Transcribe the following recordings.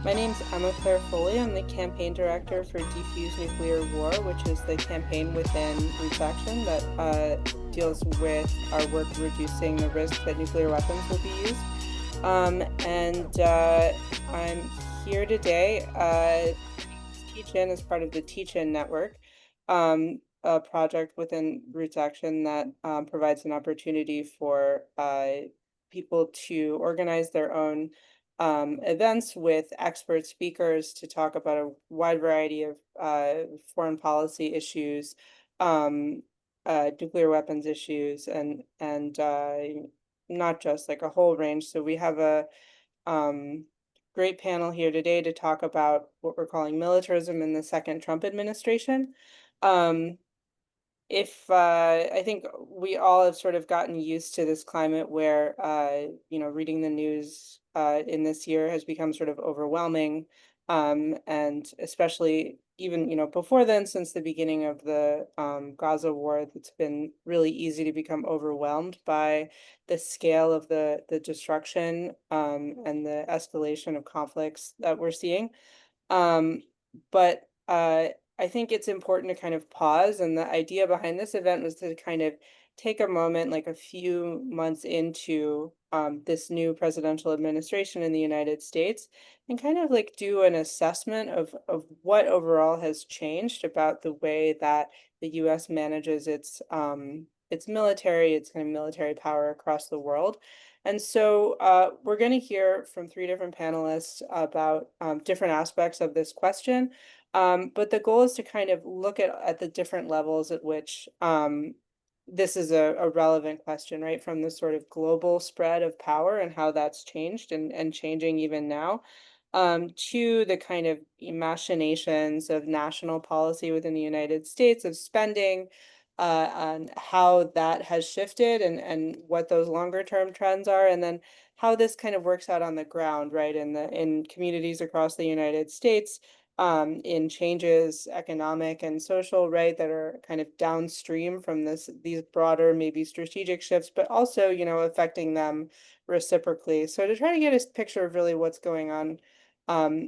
My name's Emma Claire Foley. I'm the campaign director for Defuse Nuclear War, which is the campaign within Roots Action that deals with our work reducing the risk that nuclear weapons will be used. And I'm here today teach-in as part of the Teach-In Network, a project within Roots Action that provides an opportunity for people to organize their own events with expert speakers to talk about a wide variety of foreign policy issues, nuclear weapons issues, and not just like a whole range. So we have a great panel here today to talk about what we're calling militarism in the second Trump administration. Um, if I think we all have sort of gotten used to this climate where reading the news in this year has become sort of overwhelming, and especially even before then, since the beginning of the Gaza war, it's been really easy to become overwhelmed by the scale of the destruction and the escalation of conflicts that we're seeing. But I think it's important to kind of pause. And the idea behind this event was to kind of take a moment, like a few months into this new presidential administration in the United States, and kind of like do an assessment of what overall has changed about the way that the US manages its military, its kind of military power across the world. And so we're going to hear from three different panelists about different aspects of this question. But the goal is to kind of look at the different levels at which this is a relevant question, right? From the sort of global spread of power and how that's changed and changing even now, to the kind of machinations of national policy within the United States of spending, and how that has shifted and what those longer term trends are, and then how this kind of works out on the ground, right? In communities across the United States, in changes, economic and social, right, that are kind of downstream from these broader, maybe strategic shifts, but also, affecting them reciprocally. So to try to get a picture of really what's going on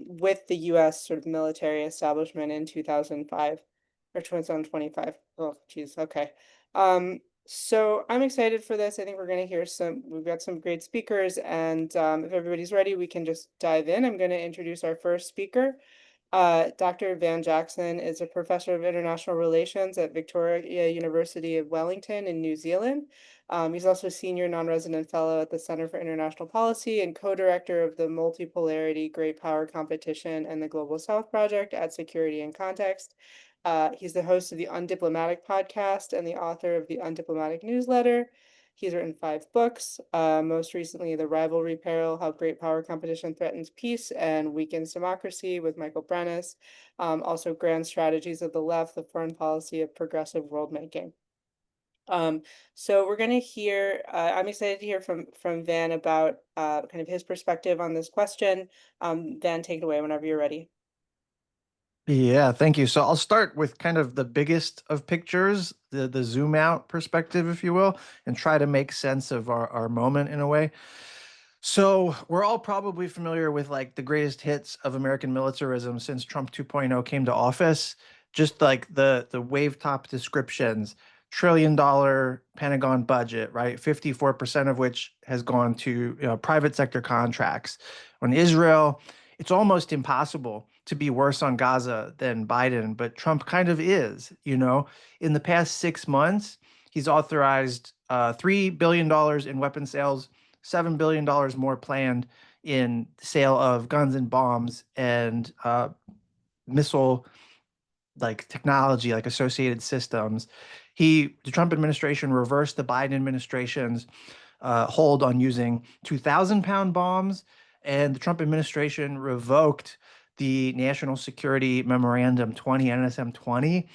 with the US sort of military establishment in 2005 or 2025. Oh, geez. Okay. So I'm excited for this. I think we've got some great speakers, and if everybody's ready, we can just dive in. I'm going to introduce our first speaker. Dr. Van Jackson is a professor of international relations at Victoria University of Wellington in New Zealand. He's also a senior non-resident fellow at the Center for International Policy and co-director of the Multipolarity Great Power Competition and the Global South Project at Security and Context. He's the host of the Undiplomatic podcast and the author of the Undiplomatic newsletter. He's written 5 books, most recently The Rivalry Peril, How Great Power Competition Threatens Peace and Weakens Democracy with Michael Brenes. Also Grand Strategies of the Left, The Foreign Policy of Progressive World Making. So we're going to hear, I'm excited to hear from Van about kind of his perspective on this question. Van, take it away whenever you're ready. Yeah, thank you. So I'll start with kind of the biggest of pictures, the zoom out perspective, if you will, and try to make sense of our moment in a way. So we're all probably familiar with like the greatest hits of American militarism since Trump 2.0 came to office. Just like the wave top descriptions, $1 trillion Pentagon budget, right? 54% of which has gone to private sector contracts. On Israel, it's almost impossible to be worse on Gaza than Biden, but Trump kind of is, In the past 6 months, he's authorized $3 billion in weapon sales, $7 billion more planned in sale of guns and bombs and missile like technology, like associated systems. The Trump administration reversed the Biden administration's hold on using 2,000-pound bombs, and the Trump administration revoked the National Security Memorandum 20, NSM 20,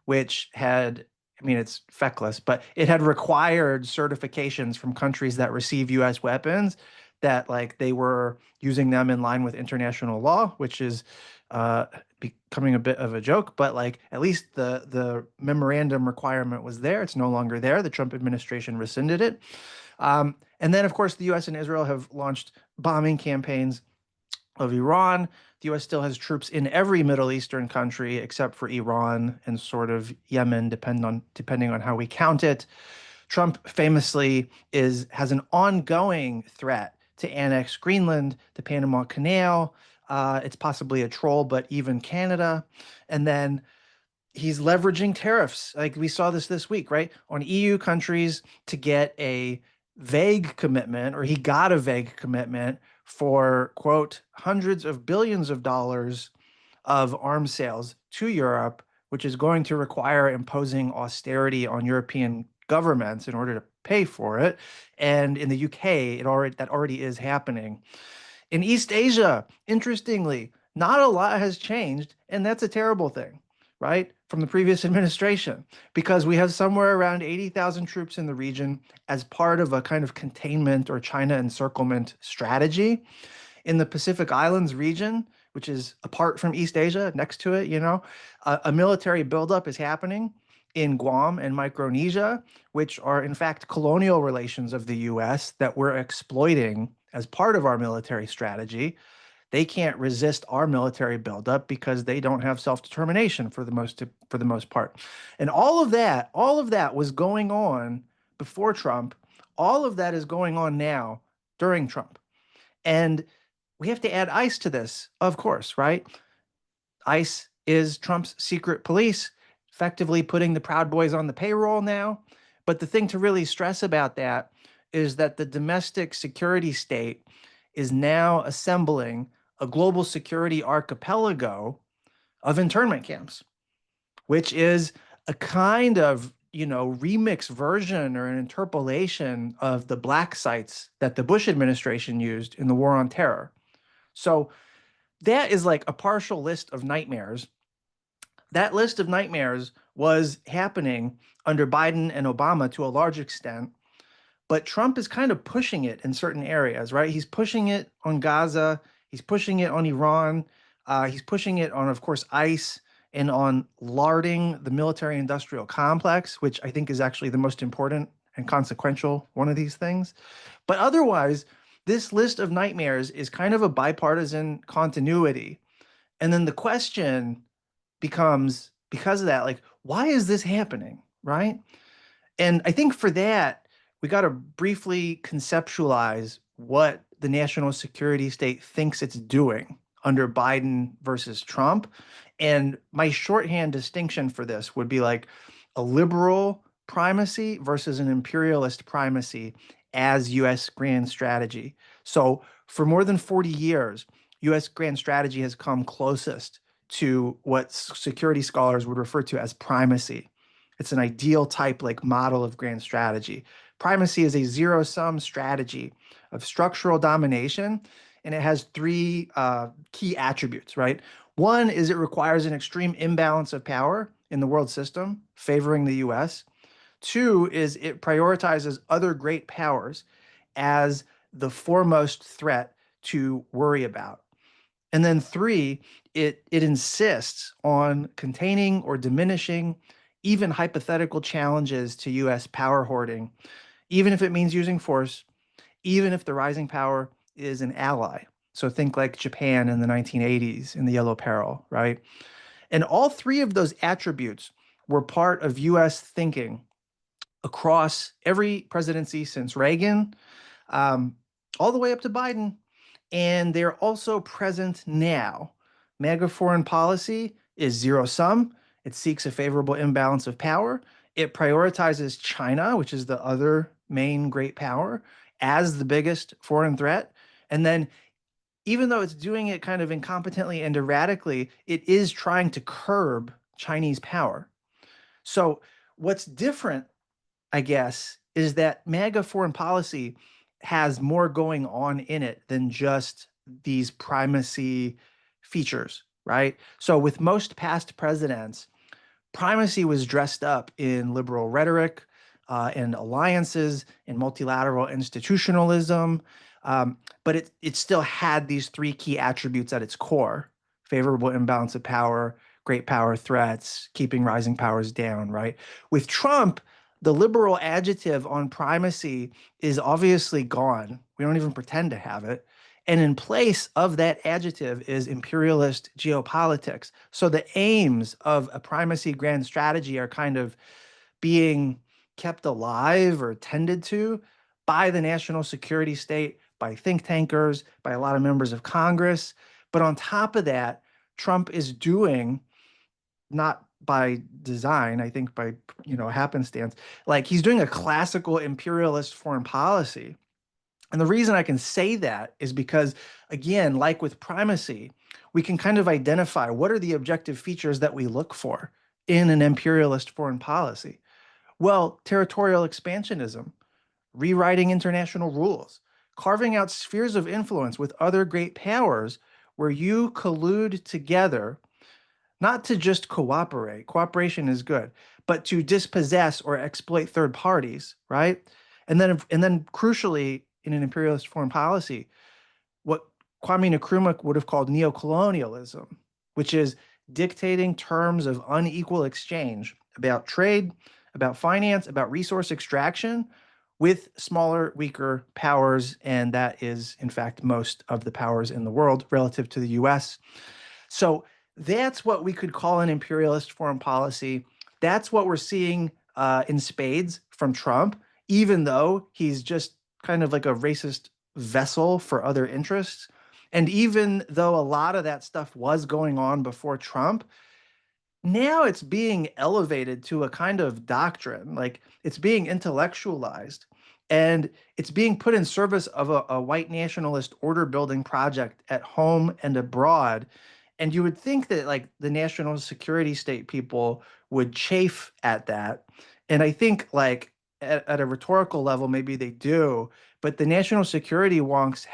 which had, I mean, it's feckless, but it had required certifications from countries that receive US weapons that like they were using them in line with international law, which is uh, becoming a bit of a joke, but like at least the memorandum requirement was there. It's no longer there. The Trump administration rescinded it. And then, of course, the U.S. and Israel have launched bombing campaigns of Iran The US still has troops in every Middle Eastern country except for Iran and sort of Yemen, depending on how we count it. Trump famously has an ongoing threat to annex Greenland, the Panama Canal. It's possibly a troll, but even Canada. And then he's leveraging tariffs. Like we saw this week, right? On EU countries to get a vague commitment, or he got a vague commitment for, quote, hundreds of billions of dollars of arms sales to Europe, which is going to require imposing austerity on European governments in order to pay for it. And in the UK, that already is happening. In East Asia, interestingly, not a lot has changed, and that's a terrible thing, right? From the previous administration, because we have somewhere around 80,000 troops in the region as part of a kind of containment or China encirclement strategy. In the Pacific Islands region, which is apart from East Asia, next to it, a military buildup is happening in Guam and Micronesia, which are in fact colonial relations of the US that we're exploiting as part of our military strategy. They can't resist our military buildup because they don't have self-determination for the most part. And all of that was going on before Trump. All of that is going on now during Trump. And we have to add ICE to this, of course, right? ICE is Trump's secret police, effectively putting the Proud Boys on the payroll now. But the thing to really stress about that is that the domestic security state is now assembling a global security archipelago of internment camps, which is a kind of remix version or an interpolation of the black sites that the Bush administration used in the war on terror. So that is like a partial list of nightmares. That list of nightmares was happening under Biden and Obama to a large extent, but Trump is kind of pushing it in certain areas, right? He's pushing it on Gaza, he's pushing it on Iran, he's pushing it on, of course, ICE and on larding the military industrial complex, which I think is actually the most important and consequential one of these things. But otherwise, this list of nightmares is kind of a bipartisan continuity. And then the question becomes, because of that, like, why is this happening? Right. And I think for that, we got to briefly conceptualize what the national security state thinks it's doing under Biden versus Trump. And my shorthand distinction for this would be like a liberal primacy versus an imperialist primacy as US grand strategy. So for more than 40 years, US grand strategy has come closest to what security scholars would refer to as primacy. It's an ideal type like model of grand strategy. Primacy is a zero-sum strategy of structural domination, and it has three key attributes, right? One is it requires an extreme imbalance of power in the world system, favoring the US. Two is it prioritizes other great powers as the foremost threat to worry about. And then three, it insists on containing or diminishing even hypothetical challenges to US power hoarding, even if it means using force, even if the rising power is an ally. So think like Japan in the 1980s in the Yellow Peril, right? And all three of those attributes were part of US thinking across every presidency since Reagan, um, all the way up to Biden. And they're also present now. MAGA foreign policy is zero sum. It seeks a favorable imbalance of power. It prioritizes China, which is the other main great power, as the biggest foreign threat. And then, even though it's doing it kind of incompetently and erratically, it is trying to curb Chinese power. So, what's different, I guess, is that MAGA foreign policy has more going on in it than just these primacy features, right? So, with most past presidents, primacy was dressed up in liberal rhetoric and alliances and multilateral institutionalism, but it still had these three key attributes at its core: favorable imbalance of power, great power threats, keeping rising powers down, right? With Trump, the liberal adjective on primacy is obviously gone. We don't even pretend to have it. And in place of that adjective is imperialist geopolitics. So the aims of a primacy grand strategy are kind of being kept alive or tended to by the national security state, by think tankers, by a lot of members of Congress. But on top of that, Trump is doing, not by design, I think by, happenstance, like he's doing a classical imperialist foreign policy. And the reason I can say that is because, again, like with primacy, we can kind of identify what are the objective features that we look for in an imperialist foreign policy. Well, territorial expansionism, rewriting international rules, carving out spheres of influence with other great powers where you collude together, not to just cooperate, cooperation is good, but to dispossess or exploit third parties, right? And then crucially, in an imperialist foreign policy, what Kwame Nkrumah would have called neocolonialism, which is dictating terms of unequal exchange about trade, about finance, about resource extraction with smaller, weaker powers. And that is, in fact, most of the powers in the world relative to the US. So that's what we could call an imperialist foreign policy. That's what we're seeing in spades from Trump, even though he's just kind of like a racist vessel for other interests. And even though a lot of that stuff was going on before Trump, now it's being elevated to a kind of doctrine, like it's being intellectualized and it's being put in service of a white nationalist order building project at home and abroad. And you would think that like the national security state people would chafe at that. And I think like at a rhetorical level, maybe they do, but the national security wonks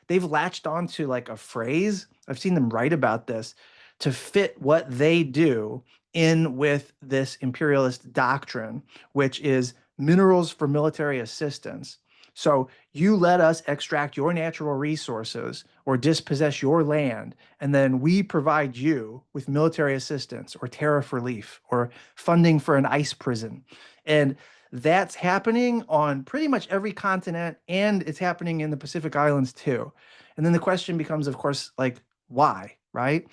they've latched onto like a phrase. I've seen them write about this to fit what they do in with this imperialist doctrine, which is minerals for military assistance. So you let us extract your natural resources or dispossess your land, and then we provide you with military assistance or tariff relief or funding for an ICE prison. And that's happening on pretty much every continent, and it's happening in the Pacific Islands too. And then the question becomes, of course, like, why, right?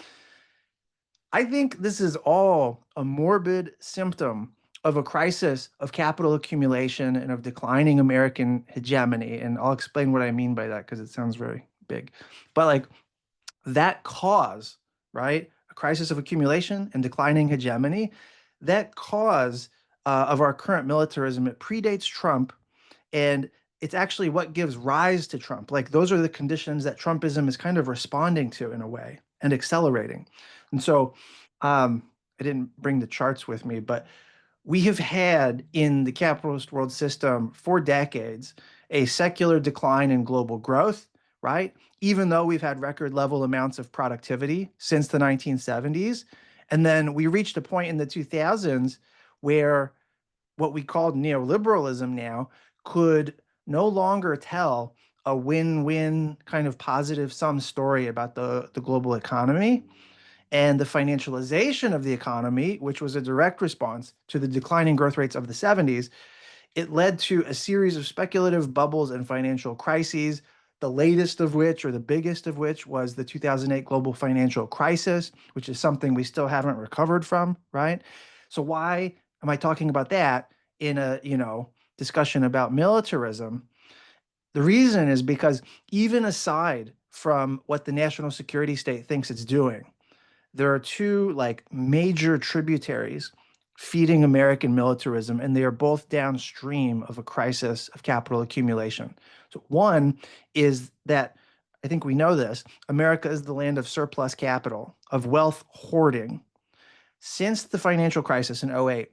I think this is all a morbid symptom of a crisis of capital accumulation and of declining American hegemony. And I'll explain what I mean by that because it sounds very big. But like that cause, right? A crisis of accumulation and declining hegemony, that cause of our current militarism, it predates Trump, and it's actually what gives rise to Trump. Like those are the conditions that Trumpism is kind of responding to in a way and accelerating. And so I didn't bring the charts with me, but we have had in the capitalist world system for decades a secular decline in global growth, right? Even though we've had record level amounts of productivity since the 1970s. And then we reached a point in the 2000s where what we called neoliberalism now could no longer tell a win-win kind of positive sum story about the global economy. And the financialization of the economy, which was a direct response to the declining growth rates of the 70s, it led to a series of speculative bubbles and financial crises, the latest of which, or the biggest of which, was the 2008 global financial crisis, which is something we still haven't recovered from, right? So why am I talking about that in a, discussion about militarism? The reason is because even aside from what the national security state thinks it's doing, there are two like major tributaries feeding American militarism, and they are both downstream of a crisis of capital accumulation. So one is that I think we know this. America is the land of surplus capital, of wealth hoarding. Since the financial crisis in '08,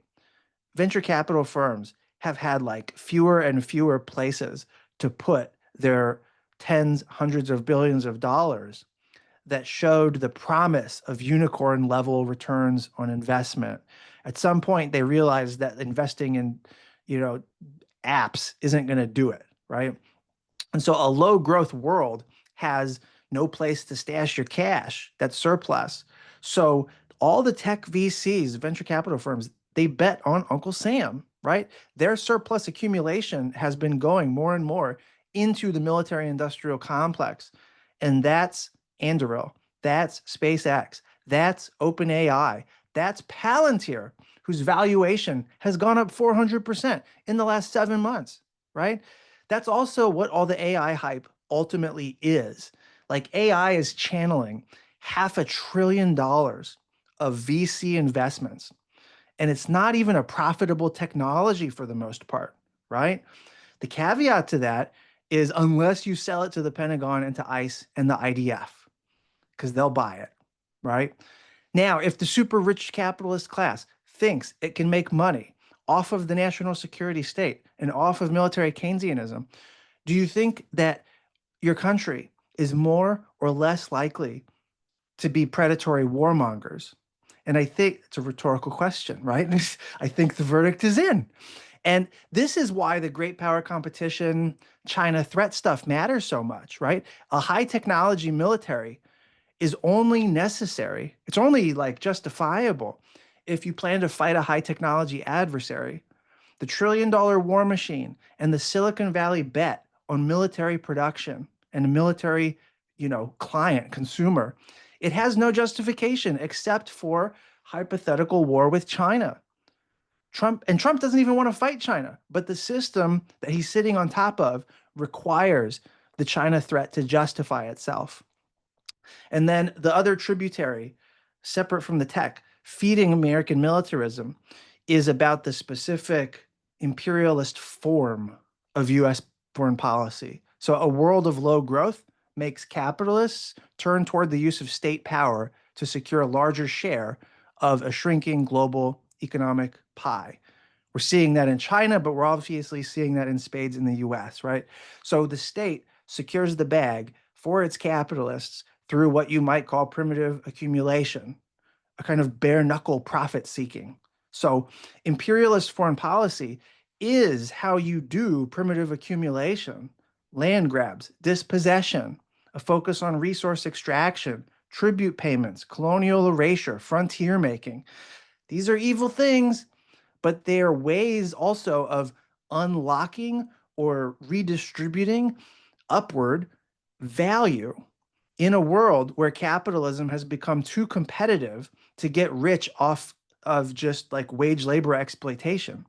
venture capital firms have had like fewer and fewer places to put their tens, hundreds of billions of dollars that showed the promise of unicorn level returns on investment. At some point, they realized that investing in, you know, apps isn't going to do it, right? And so a low growth world has no place to stash your cash that's surplus. So all the tech VCs, venture capital firms, they bet on Uncle Sam, right? Their surplus accumulation has been going more and more into the military industrial complex. And that's Anduril. That's SpaceX. That's OpenAI. That's Palantir, whose valuation has gone up 400% in the last 7 months, right? That's also what all the AI hype ultimately is. Like AI is channeling $500 billion of VC investments, and it's not even a profitable technology for the most part, right? The caveat to that is unless you sell it to the Pentagon and to ICE and the IDF, because they'll buy it, right? Now, if the super rich capitalist class thinks it can make money off of the national security state and off of military Keynesianism, do you think that your country is more or less likely to be predatory warmongers? And I think it's a rhetorical question, right? I think the verdict is in. And this is why the great power competition, China threat stuff matters so much, right? A high technology military is only necessary, it's only like justifiable if you plan to fight a high technology adversary. The $1 trillion war machine and the Silicon Valley bet on military production and a military, client, consumer, it has no justification except for hypothetical war with China. Trump doesn't even want to fight China, but the system that he's sitting on top of requires the China threat to justify itself. And then the other tributary, separate from the tech, feeding American militarism, is about the specific imperialist form of US foreign policy. So a world of low growth makes capitalists turn toward the use of state power to secure a larger share of a shrinking global economic pie. We're seeing that in China, but we're obviously seeing that in spades in the US, right? So the state secures the bag for its capitalists through what you might call primitive accumulation, a kind of bare knuckle profit seeking. So imperialist foreign policy is how you do primitive accumulation, land grabs, dispossession, a focus on resource extraction, tribute payments, colonial erasure, frontier making. These are evil things, but they are ways also of unlocking or redistributing upward value in a world where capitalism has become too competitive to get rich off of just like wage labor exploitation.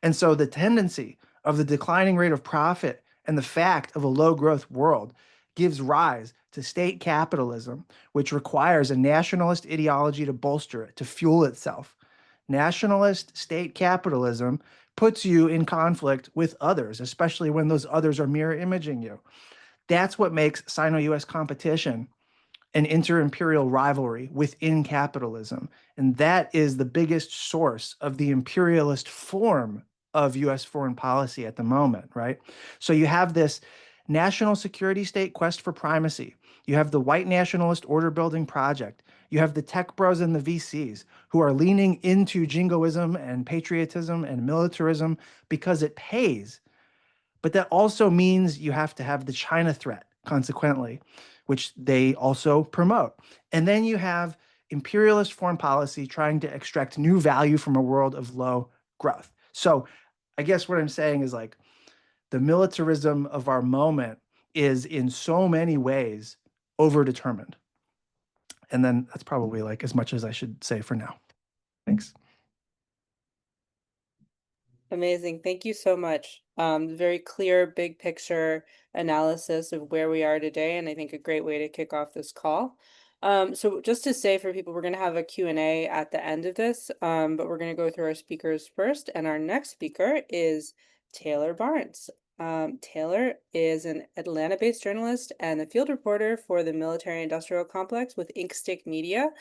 And so the tendency of the declining rate of profit and the fact of a low growth world gives rise to state capitalism, which requires a nationalist ideology to bolster it, to fuel itself. Nationalist state capitalism puts you in conflict with others, especially when those others are mirror imaging you. That's what makes Sino US competition an inter-imperial rivalry within capitalism. And that is the biggest source of the imperialist form of US foreign policy at the moment, right? So you have this national security state quest for primacy. You have the white nationalist order building project. You have the tech bros and the VCs who are leaning into jingoism and patriotism and militarism because it pays. But that also means you have to have the China threat, consequently, which they also promote. And then you have imperialist foreign policy trying to extract new value from a world of low growth. So I guess what I'm saying is like the militarism of our moment is in so many ways overdetermined. And then that's probably like as much as I should say for now. Thanks. Amazing. Thank you so much. Very clear, big picture analysis of where we are today, and I think a great way to kick off this call. So just to say for people, we're going to have a Q&A at the end of this, but we're going to go through our speakers first, and our next speaker is Taylor Barnes. Taylor is an Atlanta-based journalist and the field reporter for the military industrial complex with Inkstick Media,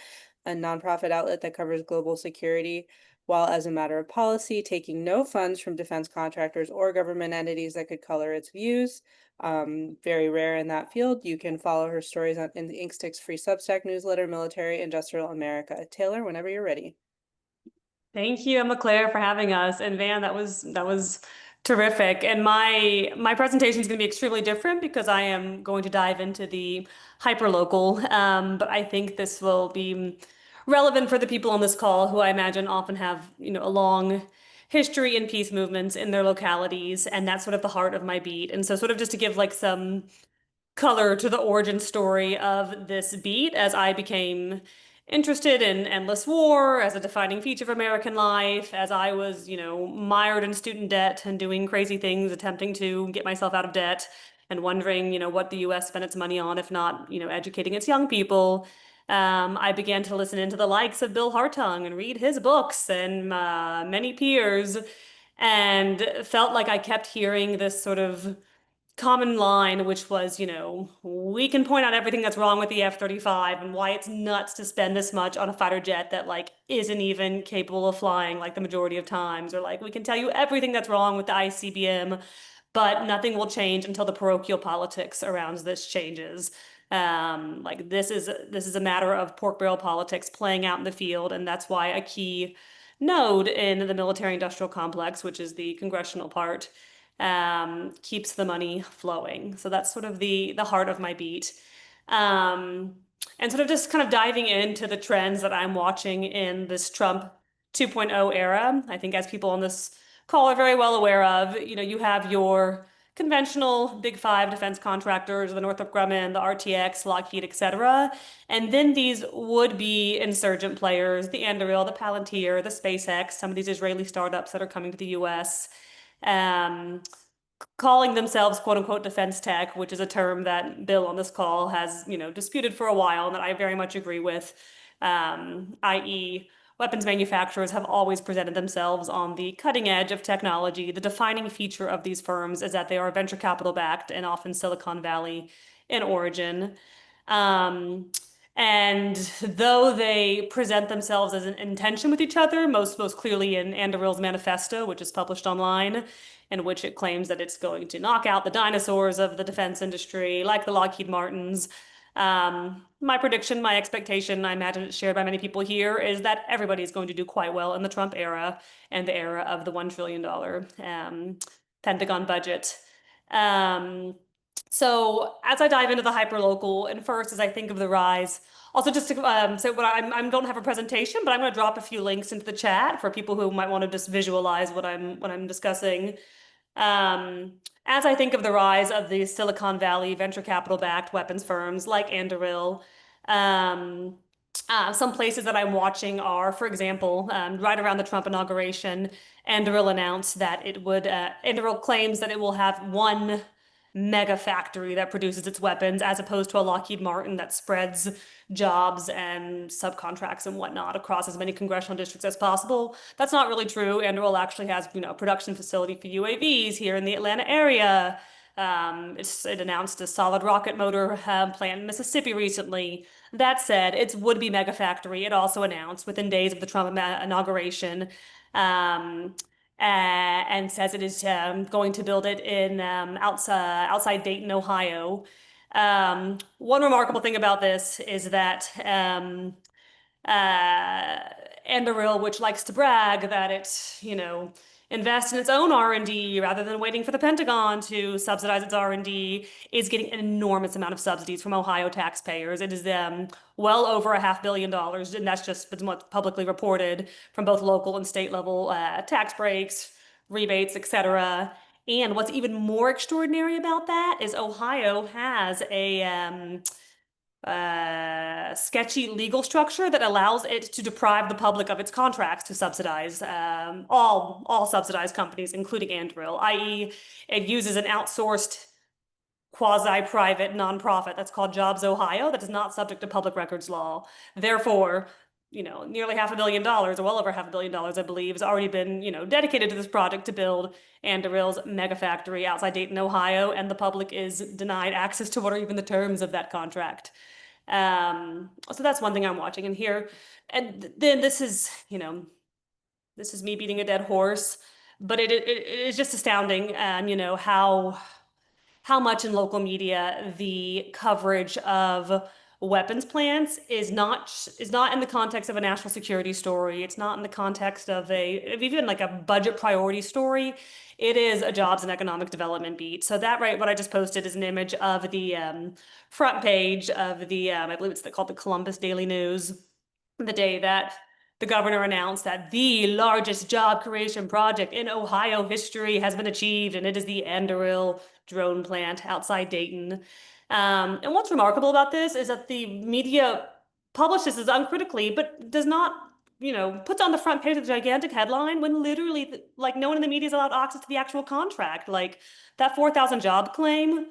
a nonprofit outlet that covers global security, while as a matter of policy, taking no funds from defense contractors or government entities that could color its views. Very rare in that field. You can follow her stories in the Inkstick's free Substack newsletter, Military Industrial America. Taylor, whenever you're ready. Thank you, Emma Claire, for having us. And Van, that was terrific. And my presentation is going to be extremely different because I am going to dive into the hyperlocal. But I think this will be relevant for the people on this call who I imagine often have, a long history in peace movements in their localities, and that's sort of the heart of my beat. And so sort of just to give like some color to the origin story of this beat as I became interested in endless war as a defining feature of American life, as I was, mired in student debt and doing crazy things, attempting to get myself out of debt and wondering, what the US spent its money on, if not, educating its young people. I began to listen into the likes of Bill Hartung and read his books and many peers, and felt like I kept hearing this sort of common line, which was, we can point out everything that's wrong with the F-35 and why it's nuts to spend this much on a fighter jet that like isn't even capable of flying like the majority of times, or like we can tell you everything that's wrong with the ICBM, but nothing will change until the parochial politics around this changes. Like this is a matter of pork barrel politics playing out in the field, and that's why a key node in the military industrial complex, which is the congressional part, keeps the money flowing. So that's sort of the heart of my beat. Um, and sort of just kind of diving into the trends that I'm watching in this Trump 2.0 era. I think as people on this call are very well aware of, you have your conventional big five defense contractors, the Northrop Grumman, the RTX, Lockheed, etc. And then these would-be insurgent players, the Anduril, the Palantir, the SpaceX, some of these Israeli startups that are coming to the US, um, calling themselves quote unquote defense tech, which is a term that Bill on this call has, disputed for a while and that I very much agree with. I.e., weapons manufacturers have always presented themselves on the cutting edge of technology. The defining feature of these firms is that they are venture capital backed and often Silicon Valley in origin. And though they present themselves as in tension with each other, most clearly in Anduril's manifesto, which is published online, in which it claims that it's going to knock out the dinosaurs of the defense industry, like the Lockheed Martins. My prediction, my expectation, I imagine it's shared by many people here, is that everybody is going to do quite well in the Trump era and the era of the $1 trillion Pentagon budget. So as I dive into the hyperlocal, and first as I think of the rise, also just to say what I don't have a presentation, but I'm going to drop a few links into the chat for people who might want to just visualize what I'm discussing. As I think of the rise of the Silicon Valley venture capital-backed weapons firms like Anduril, some places that I'm watching are, for example, right around the Trump inauguration, Anduril announced that Anduril claims that it will have one mega factory that produces its weapons, as opposed to a Lockheed Martin that spreads jobs and subcontracts and whatnot across as many congressional districts as possible. That's not really true. Anduril actually has, a production facility for UAVs here in the Atlanta area. It announced a solid rocket motor plant in Mississippi recently. That said, its would-be mega factory, it also announced within days of the Trump inauguration, and says it is going to build it in outside Dayton, Ohio. One remarkable thing about this is that Anduril, which likes to brag that it, invests in its own R&D rather than waiting for the Pentagon to subsidize its R&D, is getting an enormous amount of subsidies from Ohio taxpayers. It is well over $500 million, and that's just what's publicly reported from both local and state level tax breaks, rebates, etc. And what's even more extraordinary about that is Ohio has a sketchy legal structure that allows it to deprive the public of its contracts to subsidize all subsidized companies, including Anduril, i.e., it uses an outsourced quasi-private nonprofit that's called Jobs Ohio that is not subject to public records law. Therefore, nearly $500 million, or well over $500 million, I believe, has already been, dedicated to this project to build Anduril's mega factory outside Dayton, Ohio, and the public is denied access to what are even the terms of that contract. So that's one thing I'm watching in here. And then this is me beating a dead horse, but it is just astounding, how much in local media the coverage of weapons plants is not in the context of a national security story. It's not in the context of even like a budget priority story. It is a jobs and economic development beat. So that, right, what I just posted is an image of the front page of the I believe it's called the Columbus Daily News, the day that the governor announced that the largest job creation project in Ohio history has been achieved, and it is the Anduril drone plant outside Dayton. And what's remarkable about this is that the media publishes this uncritically, but does not, puts on the front page of the gigantic headline when literally, like, no one in the media is allowed access to the actual contract. Like, that 4,000 job claim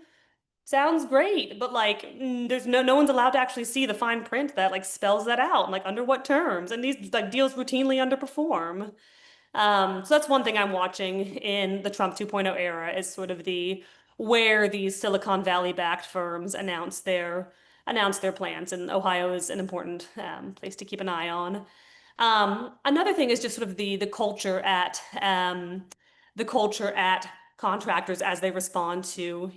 sounds great, but like there's no one's allowed to actually see the fine print that like spells that out, like under what terms. And these like deals routinely underperform. So that's one thing I'm watching in the Trump 2.0 era is sort of the where these Silicon Valley backed firms announce their plans, and Ohio is an important place to keep an eye on. Another thing is just sort of the culture at contractors as they respond to,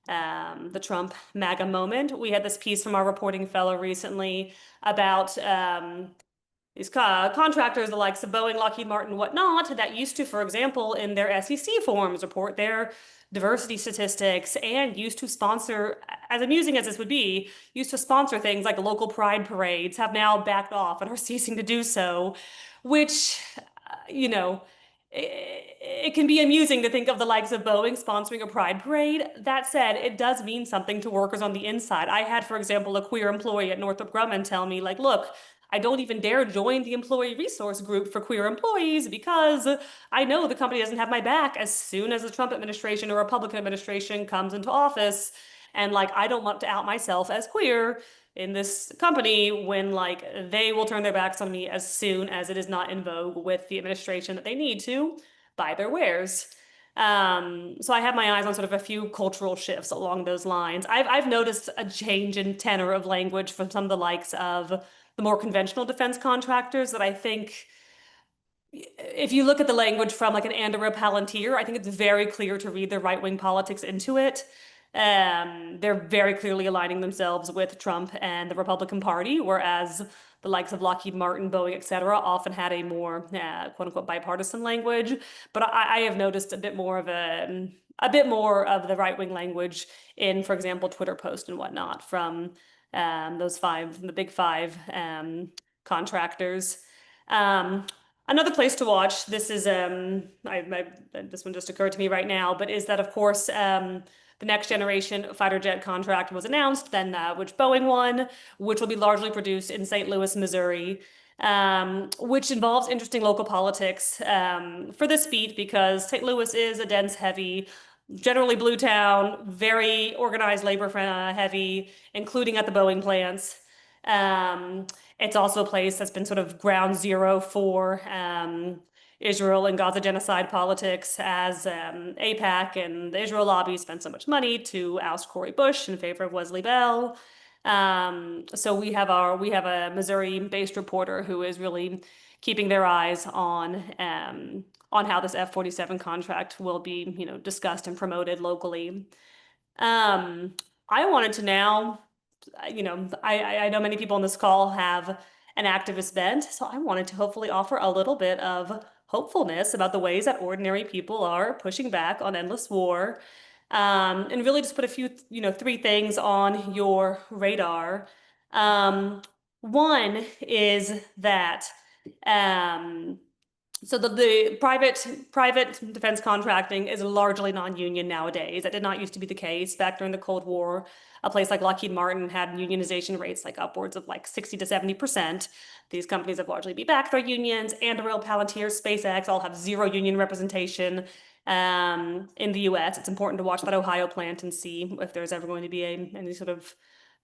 the Trump MAGA moment. We had this piece from our reporting fellow recently about these contractors, the likes of Boeing, Lockheed Martin, whatnot, that used to, for example, in their SEC forms, report their diversity statistics and used to sponsor, as amusing as this would be, used to sponsor things like local pride parades, have now backed off and are ceasing to do so, which, it can be amusing to think of the likes of Boeing sponsoring a pride parade. That said, it does mean something to workers on the inside. I had, for example, a queer employee at Northrop Grumman tell me, like, look, I don't even dare join the employee resource group for queer employees because I know the company doesn't have my back as soon as the Trump administration or Republican administration comes into office. And like, I don't want to out myself as queer in this company when like they will turn their backs on me as soon as it is not in vogue with the administration that they need to buy their wares. So I have my eyes on sort of a few cultural shifts along those lines. I've noticed a change in tenor of language from some of the likes of the more conventional defense contractors that I think if you look at the language from like an Andorra Palantir, I think it's very clear to read the right-wing politics into it. They're very clearly aligning themselves with Trump and the Republican Party, whereas the likes of Lockheed Martin, Boeing, et cetera, often had a more quote unquote bipartisan language. But I have noticed a bit more of the right-wing language in, for example, Twitter posts and whatnot from the big five contractors. Another place to watch, this is this one just occurred to me right now, but is that of course the next generation fighter jet contract was announced, then which Boeing won, which will be largely produced in St. Louis, Missouri, which involves interesting local politics for this feat because St. Louis is a dense, heavy, generally blue town, very organized labor heavy, including at the Boeing plants. It's also a place that's been sort of ground zero for Israel and Gaza genocide politics as AIPAC and the Israel lobby spent so much money to oust Cori Bush in favor of Wesley Bell. So we have a Missouri-based reporter who is really keeping their eyes on how this F-47 contract will be, discussed and promoted locally. I wanted to now, I know many people on this call have an activist bent, so I wanted to hopefully offer a little bit of hopefulness about the ways that ordinary people are pushing back on endless war, and really just put a few, three things on your radar. One is that so the private defense contracting is largely non-union nowadays. That did not used to be the case back during the Cold War. A place like Lockheed Martin had unionization rates like upwards of like 60 to 70%. These companies have largely be backed by unions. Anduril, Palantir, SpaceX all have zero union representation in the US. It's important to watch that Ohio plant and see if there's ever going to be any sort of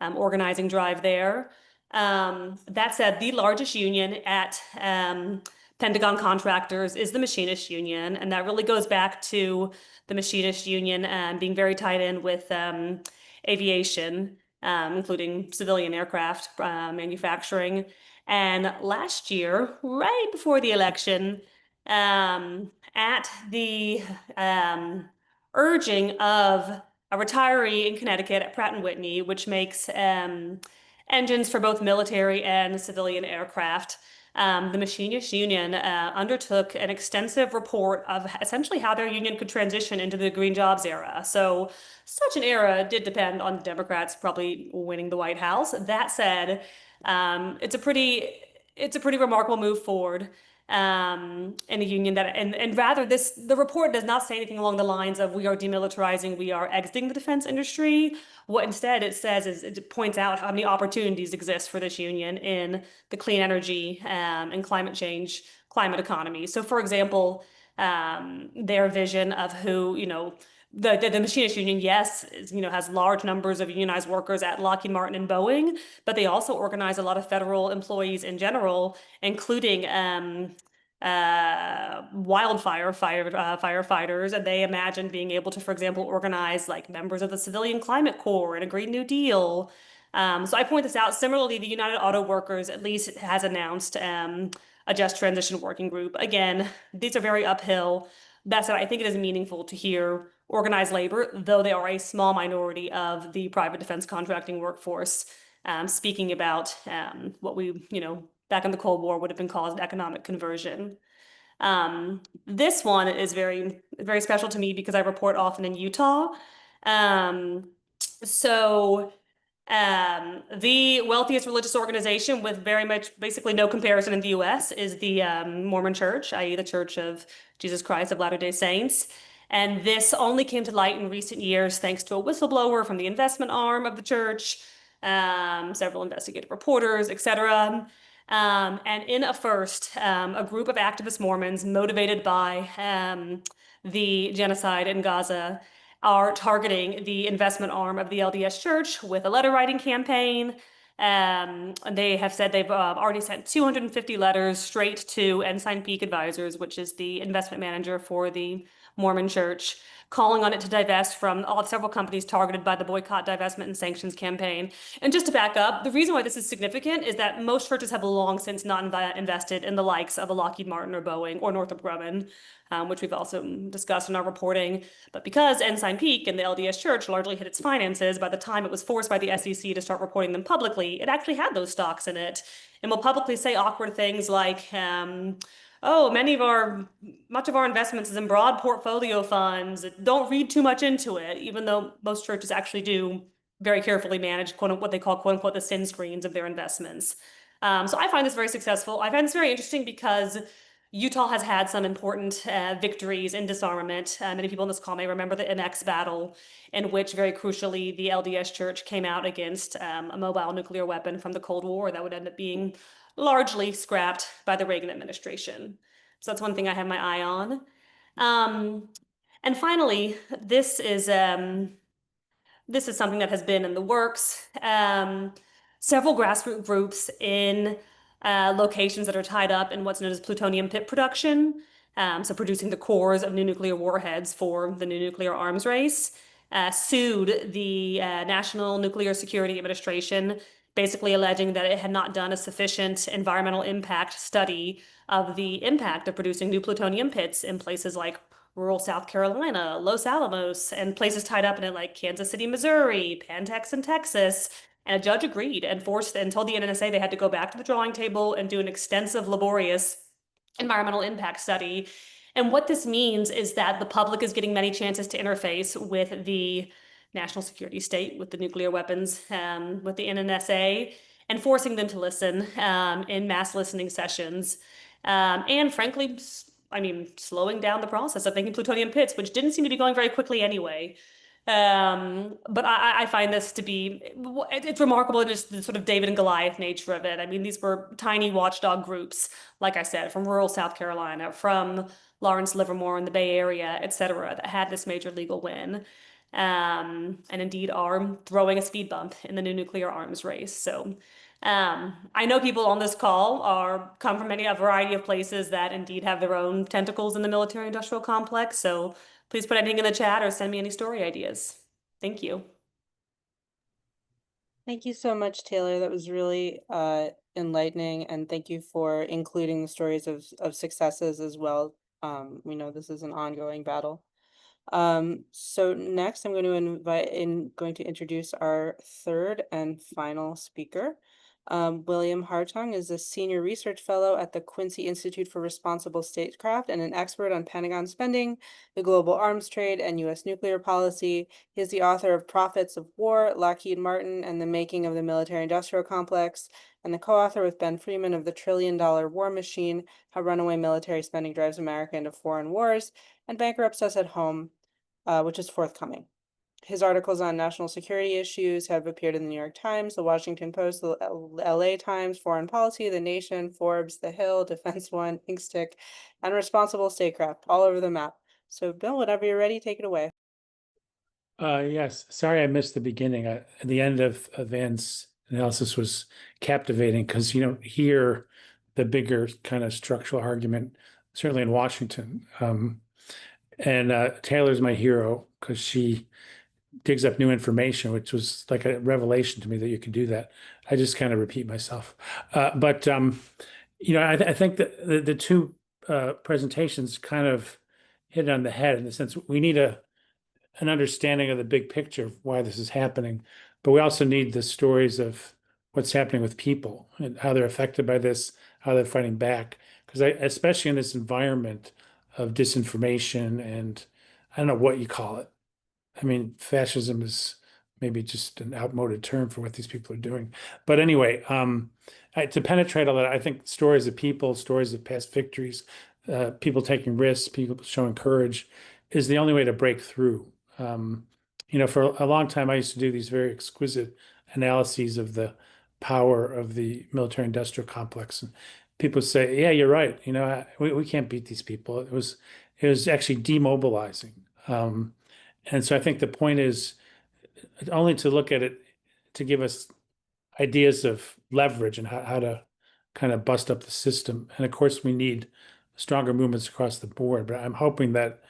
organizing drive there. That said, the largest union at Pentagon contractors is the Machinist Union, and that really goes back to the Machinist Union being very tied in with aviation, including civilian aircraft manufacturing. And last year, right before the election, at the urging of a retiree in Connecticut at Pratt & Whitney, which makes engines for both military and civilian aircraft, the Machinist Union undertook an extensive report of essentially how their union could transition into the green jobs era. So such an era did depend on Democrats probably winning the White House. That said, it's a pretty it's a pretty remarkable move forward in the union that and rather the report does not say anything along the lines of we are demilitarizing, we are exiting the defense industry. What instead it says is it points out how many opportunities exist for this union in the clean energy and climate change, climate economy. So for example, their vision of who, the machinist union, yes, has large numbers of unionized workers at Lockheed Martin and Boeing, but they also organize a lot of federal employees in general, including firefighters, and they imagine being able to, for example, organize like members of the Civilian Climate Corps and a Green New Deal. So I point this out. Similarly, the United Auto Workers at least has announced a just transition working group. Again, these are very uphill. That said, I think it is meaningful to hear organized labor, though they are a small minority of the private defense contracting workforce, speaking about what we, back in the Cold War would have been called economic conversion. This one is very, very special to me because I report often in Utah. Um, so the wealthiest religious organization with very much basically no comparison in the US is the Mormon Church, i.e. the Church of Jesus Christ of Latter-day Saints. And this only came to light in recent years thanks to a whistleblower from the investment arm of the church, several investigative reporters, etc. And in a first, a group of activist Mormons motivated by the genocide in Gaza are targeting the investment arm of the LDS Church with a letter writing campaign. They have said they've already sent 250 letters straight to Ensign Peak Advisors, which is the investment manager for the Mormon Church, calling on it to divest from several companies targeted by the boycott, divestment, and sanctions campaign. And just to back up, the reason why this is significant is that most churches have long since not invested in the likes of a Lockheed Martin or Boeing or Northrop Grumman, which we've also discussed in our reporting. But because Ensign Peak and the LDS Church largely hid its finances, by the time it was forced by the SEC to start reporting them publicly, it actually had those stocks in it and will publicly say awkward things like, oh, much of our investments is in broad portfolio funds. Don't read too much into it, even though most churches actually do very carefully manage what they call quote unquote the sin screens of their investments. So I find this very successful. I find this very interesting because Utah has had some important victories in disarmament. Many people on this call may remember the MX battle, in which very crucially the LDS Church came out against a mobile nuclear weapon from the Cold War that would end up being largely scrapped by the Reagan administration. So that's one thing I have my eye on. And finally, this is something that has been in the works. Several grassroots groups in locations that are tied up in what's known as plutonium pit production, so producing the cores of new nuclear warheads for the new nuclear arms race, sued the National Nuclear Security Administration, basically alleging that it had not done a sufficient environmental impact study of the impact of producing new plutonium pits in places like rural South Carolina, Los Alamos, and places tied up in it like Kansas City, Missouri, Pantex in Texas. And a judge agreed and told the NNSA they had to go back to the drawing table and do an extensive, laborious environmental impact study. And what this means is that the public is getting many chances to interface with the national security state, with the nuclear weapons, with the NNSA, and forcing them to listen in mass listening sessions. And frankly, slowing down the process of making plutonium pits, which didn't seem to be going very quickly anyway. But I find this to be, it's remarkable in just the sort of David and Goliath nature of it. I mean, these were tiny watchdog groups, like I said, from rural South Carolina, from Lawrence Livermore in the Bay Area, et cetera, that had this major legal win. And indeed are throwing a speed bump in the new nuclear arms race. So I know people on this call come from a variety of places that indeed have their own tentacles in the military-industrial complex. So please put anything in the chat or send me any story ideas. Thank you. Thank you so much, Taylor. That was really enlightening, and thank you for including the stories of successes as well. We know this is an ongoing battle. So next I'm going to introduce our third and final speaker. William Hartung is a senior research fellow at the Quincy Institute for Responsible Statecraft and an expert on Pentagon spending, the global arms trade, and U.S. nuclear policy. He is the author of Profits of War, Lockheed Martin, and the Making of the Military-Industrial Complex, and the co-author with Ben Freeman of The $1 Trillion War Machine, How Runaway Military Spending Drives America into Foreign Wars, and Bankrupts Us at Home, which is forthcoming. His articles on national security issues have appeared in the New York Times, the Washington Post, the LA Times, Foreign Policy, The Nation, Forbes, The Hill, Defense One, Inkstick, and Responsible Statecraft, all over the map. So, Bill, whenever you're ready, take it away. Yes, sorry I missed the beginning. The end of Van's analysis was captivating because you don't hear the bigger kind of structural argument, certainly in Washington. And Taylor's my hero because she digs up new information, which was like a revelation to me that you can do that. I just kind of repeat myself. But I think that the two presentations kind of hit it on the head in the sense we need an understanding of the big picture of why this is happening, but we also need the stories of what's happening with people and how they're affected by this, how they're fighting back. Because especially in this environment of disinformation and I don't know what you call it. I mean, fascism is maybe just an outmoded term for what these people are doing. But anyway, to penetrate all that, I think stories of people, stories of past victories, people taking risks, people showing courage is the only way to break through. For a long time, I used to do these very exquisite analyses of the power of the military-industrial complex. And people say, "Yeah, you're right. We can't beat these people." It was actually demobilizing. And so I think the point is only to look at it to give us ideas of leverage and how to kind of bust up the system. And of course, we need stronger movements across the board. But I'm hoping that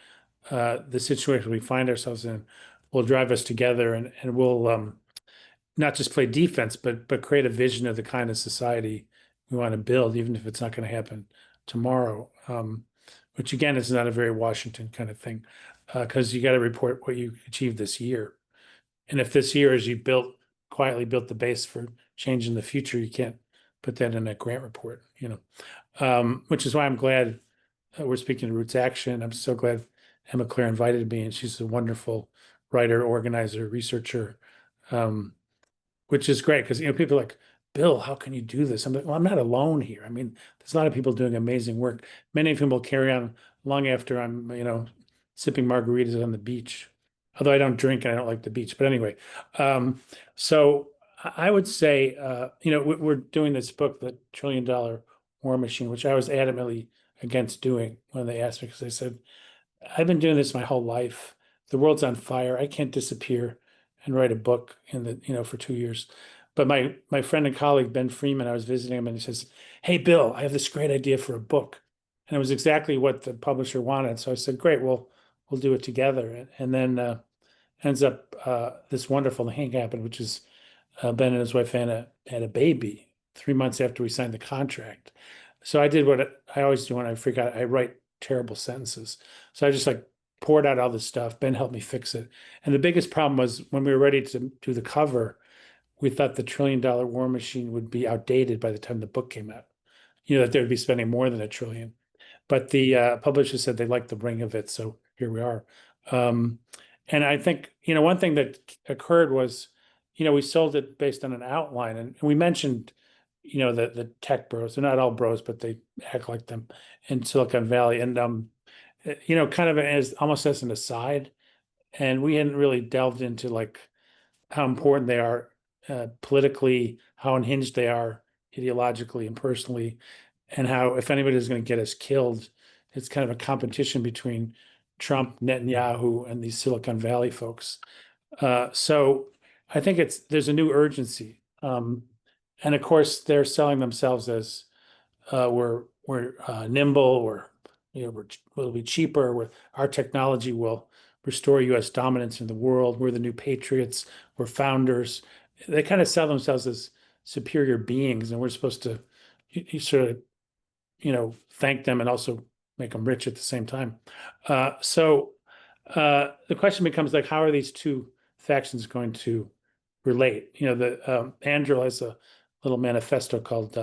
the situation we find ourselves in will drive us together and we'll not just play defense, but create a vision of the kind of society we want to build, even if it's not going to happen tomorrow. Which again is not a very Washington kind of thing, because you got to report what you achieved this year. And if this year, as you quietly built the base for change in the future, you can't put that in a grant report, which is why I'm glad we're speaking to Roots Action. I'm so glad Emma Claire invited me, and she's a wonderful writer, organizer, researcher, which is great because people are like, "Bill, how can you do this?" I'm like, "Well, I'm not alone here. I mean, there's a lot of people doing amazing work. Many of whom will carry on long after I'm, sipping margaritas on the beach. Although I don't drink and I don't like the beach. But anyway, so I would say, we're doing this book, The $1 Trillion War Machine, which I was adamantly against doing when they asked me because I said, I've been doing this my whole life. The world's on fire. I can't disappear and write a book for 2 years. But my friend and colleague, Ben Freeman, I was visiting him and he says, "Hey, Bill, I have this great idea for a book." And it was exactly what the publisher wanted. So I said, "Great, well, we'll do it together." And then ends up this wonderful thing happened, which is Ben and his wife Anna had a baby 3 months after we signed the contract. So I did what I always do when I freak out. I write terrible sentences. So I just poured out all this stuff. Ben helped me fix it. And the biggest problem was when we were ready to do the cover, we thought the $1 Trillion War Machine would be outdated by the time the book came out. That they would be spending more than $1 trillion. But the publisher said they liked the ring of it. So here we are. And I think, one thing that occurred was, we sold it based on an outline. And we mentioned, the tech bros. They're not all bros, but they act like them in Silicon Valley. And, kind of as almost as an aside. And we hadn't really delved into how important they are politically, how unhinged they are ideologically and personally, and how if anybody is going to get us killed, it's kind of a competition between Trump, Netanyahu, and these Silicon Valley folks. So I think there's a new urgency, and of course they're selling themselves as we're nimble, we'll be cheaper, our technology will restore U.S. dominance in the world. We're the new patriots. We're founders. They kind of sell themselves as superior beings, and we're supposed to sort of, thank them and also make them rich at the same time. So the question becomes how are these two factions going to relate? Andrew has a little manifesto called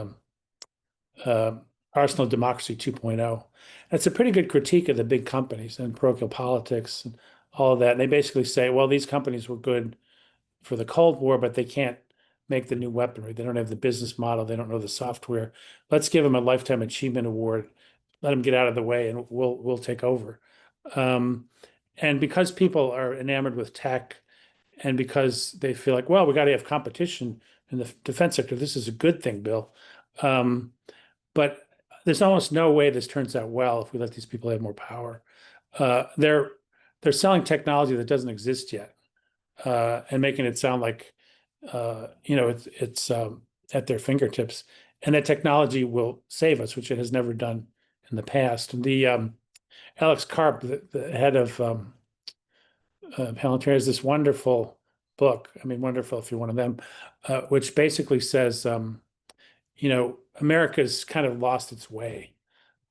Arsenal Democracy 2.0. It's a pretty good critique of the big companies and parochial politics and all of that. And they basically say, well, these companies were good for the Cold War, but they can't make the new weaponry. They don't have the business model. They don't know the software. Let's give them a lifetime achievement award. Let them get out of the way, and we'll take over. And because people are enamored with tech, and because they feel like, well, we got to have competition in the defense sector. This is a good thing, Bill. But there's almost no way this turns out well if we let these people have more power. They're selling technology that doesn't exist yet, and making it sound like it's at their fingertips, and that technology will save us, which it has never done in the past. And the Alex Karp, the head of Palantir, has this wonderful book. I mean, wonderful if you're one of them, which basically says, America's kind of lost its way.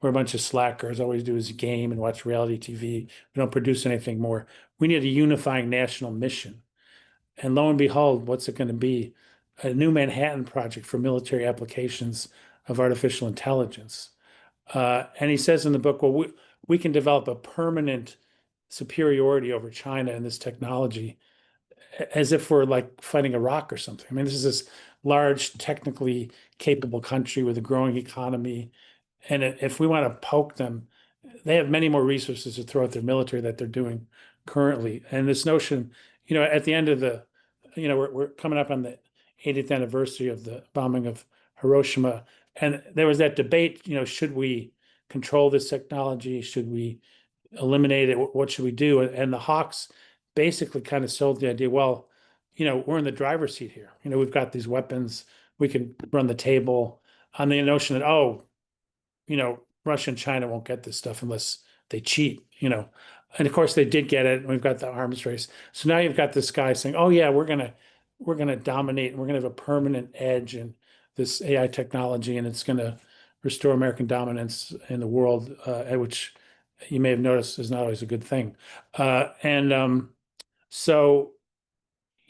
We're a bunch of slackers. All we do is game and watch reality TV. We don't produce anything more. We need a unifying national mission. And lo and behold, what's it going to be? A new Manhattan Project for military applications of artificial intelligence. And he says in the book, well, we can develop a permanent superiority over China in this technology, as if we're like fighting Iraq or something. I mean, this is this large, technically capable country with a growing economy. And if we want to poke them, they have many more resources to throw at their military that they're doing currently. And this notion, at the end of we're coming up on the 80th anniversary of the bombing of Hiroshima. And there was that debate, should we control this technology? Should we eliminate it? What should we do? And the Hawks basically kind of sold the idea, well, we're in the driver's seat here. We've got these weapons. We can run the table on the notion that, Russia and China won't get this stuff unless they cheat, And of course they did get it. And we've got the arms race. So now you've got this guy saying, oh yeah, we're gonna dominate, and we're gonna have a permanent edge in this AI technology, and it's gonna restore American dominance in the world, which you may have noticed is not always a good thing. So,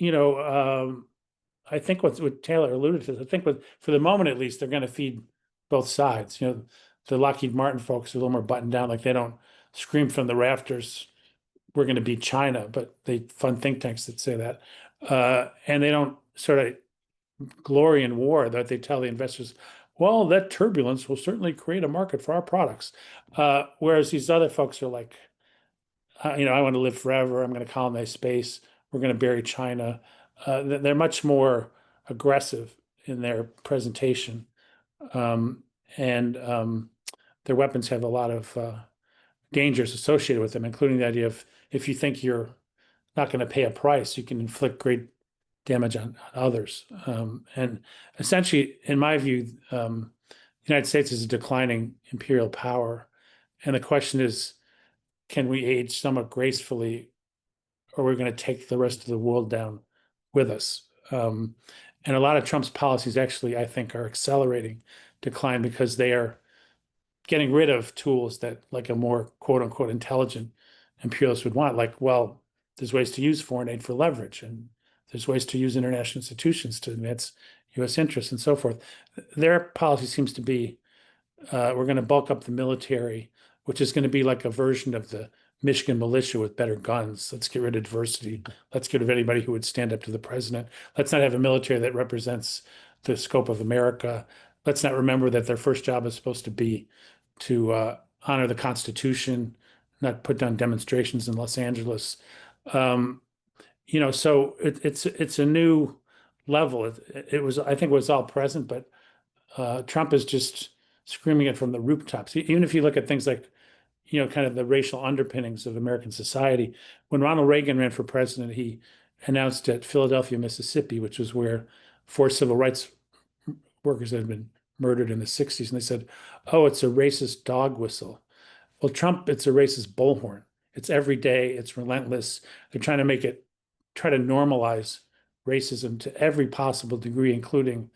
I think what Taylor alluded to, I think for the moment at least, they're going to feed both sides. The Lockheed Martin folks are a little more buttoned down, like they don't scream from the rafters, we're going to beat China, but they fund think tanks that say that. And they don't sort of glory in war, that they tell the investors, well, that turbulence will certainly create a market for our products. Whereas these other folks are like, I want to live forever. I'm going to colonize space. We're going to bury China. They're much more aggressive in their presentation. And their weapons have a lot of dangers associated with them, including the idea of, if you think you're not going to pay a price, you can inflict great damage on others. And essentially, in my view, the United States is a declining imperial power. And the question is, can we age somewhat gracefully, or we're going to take the rest of the world down with us? And a lot of Trump's policies actually, I think, are accelerating decline, because they are getting rid of tools that, like, a more quote unquote intelligent imperialist would want. Like, well, there's ways to use foreign aid for leverage, and there's ways to use international institutions to advance US interests and so forth. Their policy seems to be, we're going to bulk up the military, which is going to be like a version of the Michigan militia with better guns. Let's get rid of diversity. Let's get rid of anybody who would stand up to the president. Let's not have a military that represents the scope of America. Let's not remember that their first job is supposed to be to honor the Constitution, not put down demonstrations in Los Angeles. So it's a new level. It was, I think, it was all present, but Trump is just screaming it from the rooftops. Even if you look at things like, kind of the racial underpinnings of American society. When Ronald Reagan ran for president, he announced at Philadelphia, Mississippi, which was where 4 civil rights workers had been murdered in the 60s. And they said, oh, it's a racist dog whistle. Well, Trump, it's a racist bullhorn. It's every day. It's relentless. They're trying to try to normalize racism to every possible degree, including,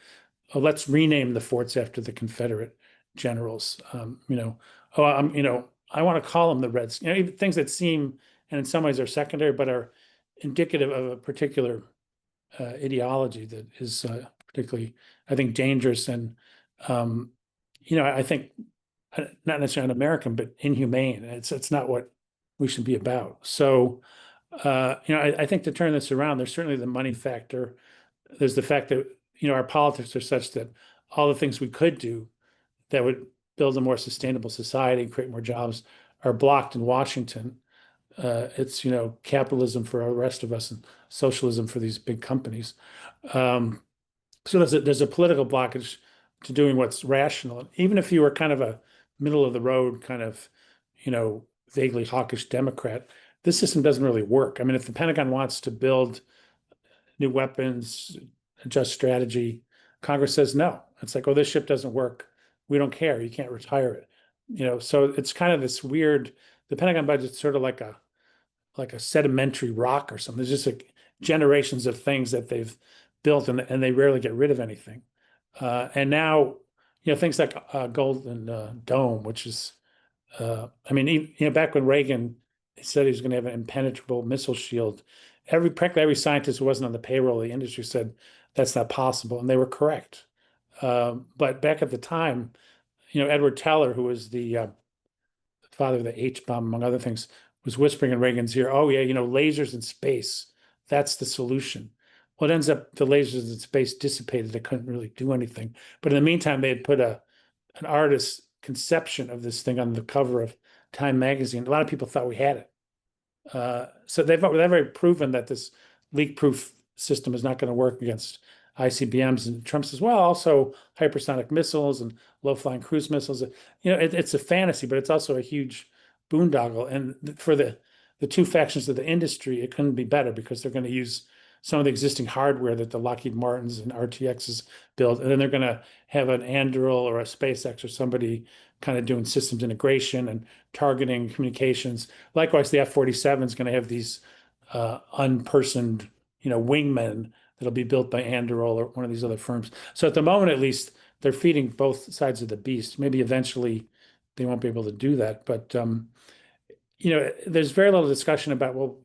let's rename the forts after the Confederate generals. I want to call them the Reds. Even things that seem, and in some ways are secondary, but are indicative of a particular ideology that is particularly, I think, dangerous and, I think not necessarily un-American, but inhumane. It's not what we should be about. So, I think to turn this around, there's certainly the money factor. There's the fact that, our politics are such that all the things we could do that would build a more sustainable society, create more jobs, are blocked in Washington. It's, capitalism for the rest of us and socialism for these big companies. So there's a political blockage to doing what's rational. Even if you were kind of a middle of the road, kind of, vaguely hawkish Democrat, this system doesn't really work. I mean, if the Pentagon wants to build new weapons, adjust strategy, Congress says no. It's like, oh, this ship doesn't work. We don't care. You can't retire it. So it's kind of this weird. The Pentagon budget's sort of like a sedimentary rock or something. There's just like generations of things that they've built, and they rarely get rid of anything. And now, things like Golden Dome, which is, I mean, back when Reagan said he was going to have an impenetrable missile shield, practically every scientist who wasn't on the payroll of the industry said that's not possible, and they were correct. But back at the time, Edward Teller, who was the father of the H bomb, among other things, was whispering in Reagan's ear, "Oh yeah, lasers in space, that's the solution." Well, it ends up the lasers in space dissipated; they couldn't really do anything. But in the meantime, they had put an artist's conception of this thing on the cover of Time magazine. A lot of people thought we had it. So they've already proven that this leak-proof system is not going to work against ICBMs. And Trump says, well, also hypersonic missiles and low-flying cruise missiles. It's a fantasy, but it's also a huge boondoggle. And for the two factions of the industry, it couldn't be better because they're going to use some of the existing hardware that the Lockheed Martins and RTXs build, and then they're going to have an Anduril or a SpaceX or somebody kind of doing systems integration and targeting communications. Likewise, the F-47 is going to have these unpersoned, wingmen that'll be built by Anduril or one of these other firms. So at the moment, at least, they're feeding both sides of the beast. Maybe eventually they won't be able to do that, but there's very little discussion about, well,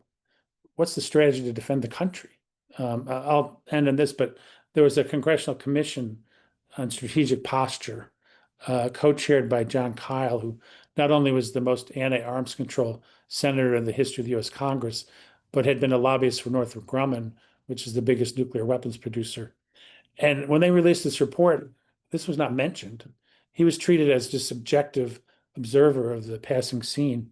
what's the strategy to defend the country? I'll end on this, but there was a congressional commission on strategic posture, co-chaired by John Kyle, who not only was the most anti-arms control senator in the history of the U.S. Congress, but had been a lobbyist for Northrop Grumman, which is the biggest nuclear weapons producer. And when they released this report, this was not mentioned. He was treated as just subjective observer of the passing scene.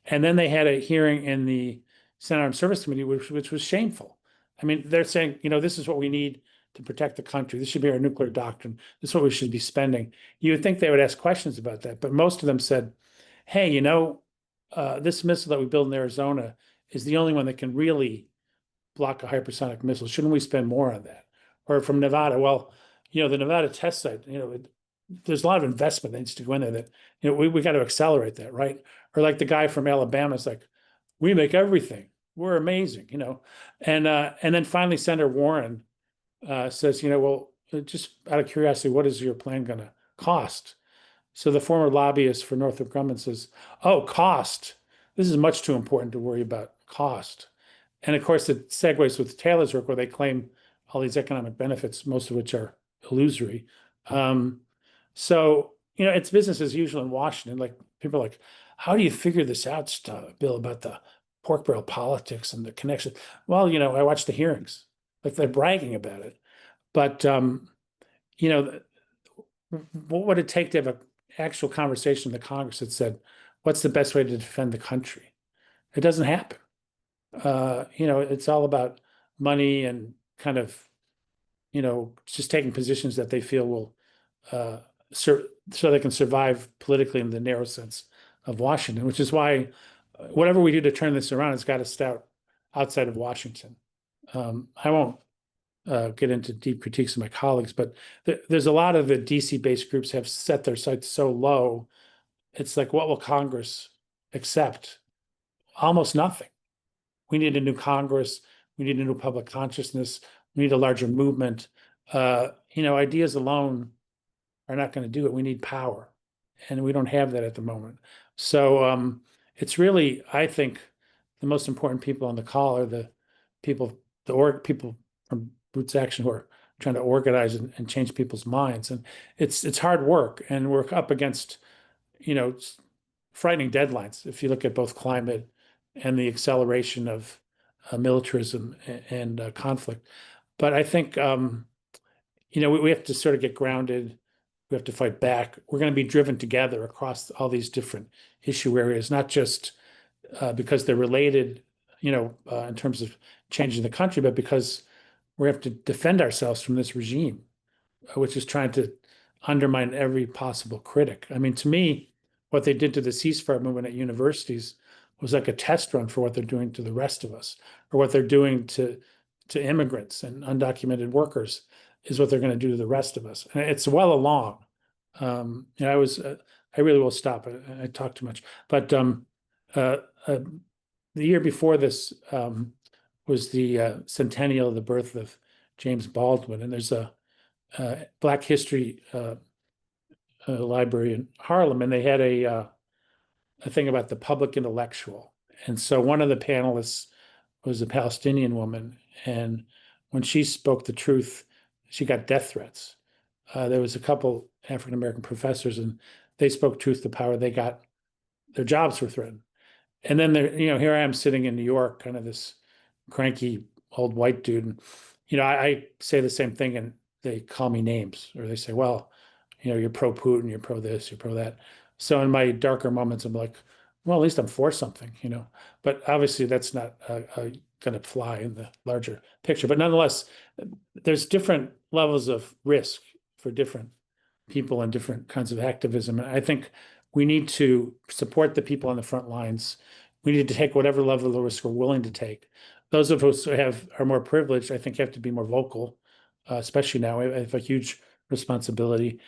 And then they had a hearing in the Senate Armed Services Committee, which was shameful. I mean, they're saying, this is what we need to protect the country. This should be our nuclear doctrine. This is what we should be spending. You would think they would ask questions about that, but most of them said, hey, this missile that we build in Arizona is the only one that can really block a hypersonic missile. Shouldn't we spend more on that? Or from Nevada, well, the Nevada test site, there's a lot of investment that needs to go in there that, we got to accelerate that, right? Or like the guy from Alabama is like, we make everything. We're amazing, And then finally, Senator Warren says, well, just out of curiosity, what is your plan going to cost? So the former lobbyist for Northrop Grumman says, oh, cost. This is much too important to worry about cost. And of course, it segues with Taylor's work where they claim all these economic benefits, most of which are illusory. So, it's business as usual in Washington. Like people are like, how do you figure this out, Bill, about the pork barrel politics and the connection? Well, I watched the hearings, like they're bragging about it. But, what would it take to have an actual conversation in the Congress that said, what's the best way to defend the country? It doesn't happen. It's all about money and kind of, just taking positions that they feel will so they can survive politically in the narrow sense of Washington, which is why whatever we do to turn this around, it's got to start outside of Washington. I won't get into deep critiques of my colleagues, but there's a lot of the DC-based groups have set their sights so low. It's like, what will Congress accept? Almost nothing. We need a new Congress. We need a new public consciousness. We need a larger movement. Ideas alone are not going to do it. We need power, and we don't have that at the moment. So it's really, I think, the most important people on the call are the people, people from Roots Action who are trying to organize and change people's minds. And it's hard work, and we're up against, frightening deadlines. If you look at both climate and the acceleration of militarism and conflict. But I think, we have to sort of get grounded. We have to fight back. We're going to be driven together across all these different issue areas, not just because they're related, in terms of changing the country, but because we have to defend ourselves from this regime, which is trying to undermine every possible critic. I mean, to me, what they did to the ceasefire movement at universities was like a test run for what they're doing to the rest of us, or what they're doing to immigrants and undocumented workers is what they're going to do to the rest of us. And it's well along. I really will stop. I talk too much, but uh, uh, the year before this was the centennial of the birth of James Baldwin, and there's a Black History library in Harlem, and they had a thing about the public intellectual. And so one of the panelists was a Palestinian woman, and when she spoke the truth, she got death threats. There was a couple African American professors, and they spoke truth to power. They got their jobs were threatened. And then there, here I am sitting in New York, kind of this cranky old white dude. And, I say the same thing, and they call me names, or they say, well, you're pro Putin, you're pro this, you're pro that. So in my darker moments, I'm like, well, at least I'm for something, But obviously, that's not going to fly in the larger picture. But nonetheless, there's different levels of risk for different people and different kinds of activism. And I think we need to support the people on the front lines. We need to take whatever level of risk we're willing to take. Those of us who are more privileged, I think, have to be more vocal, especially now. We have a huge responsibility,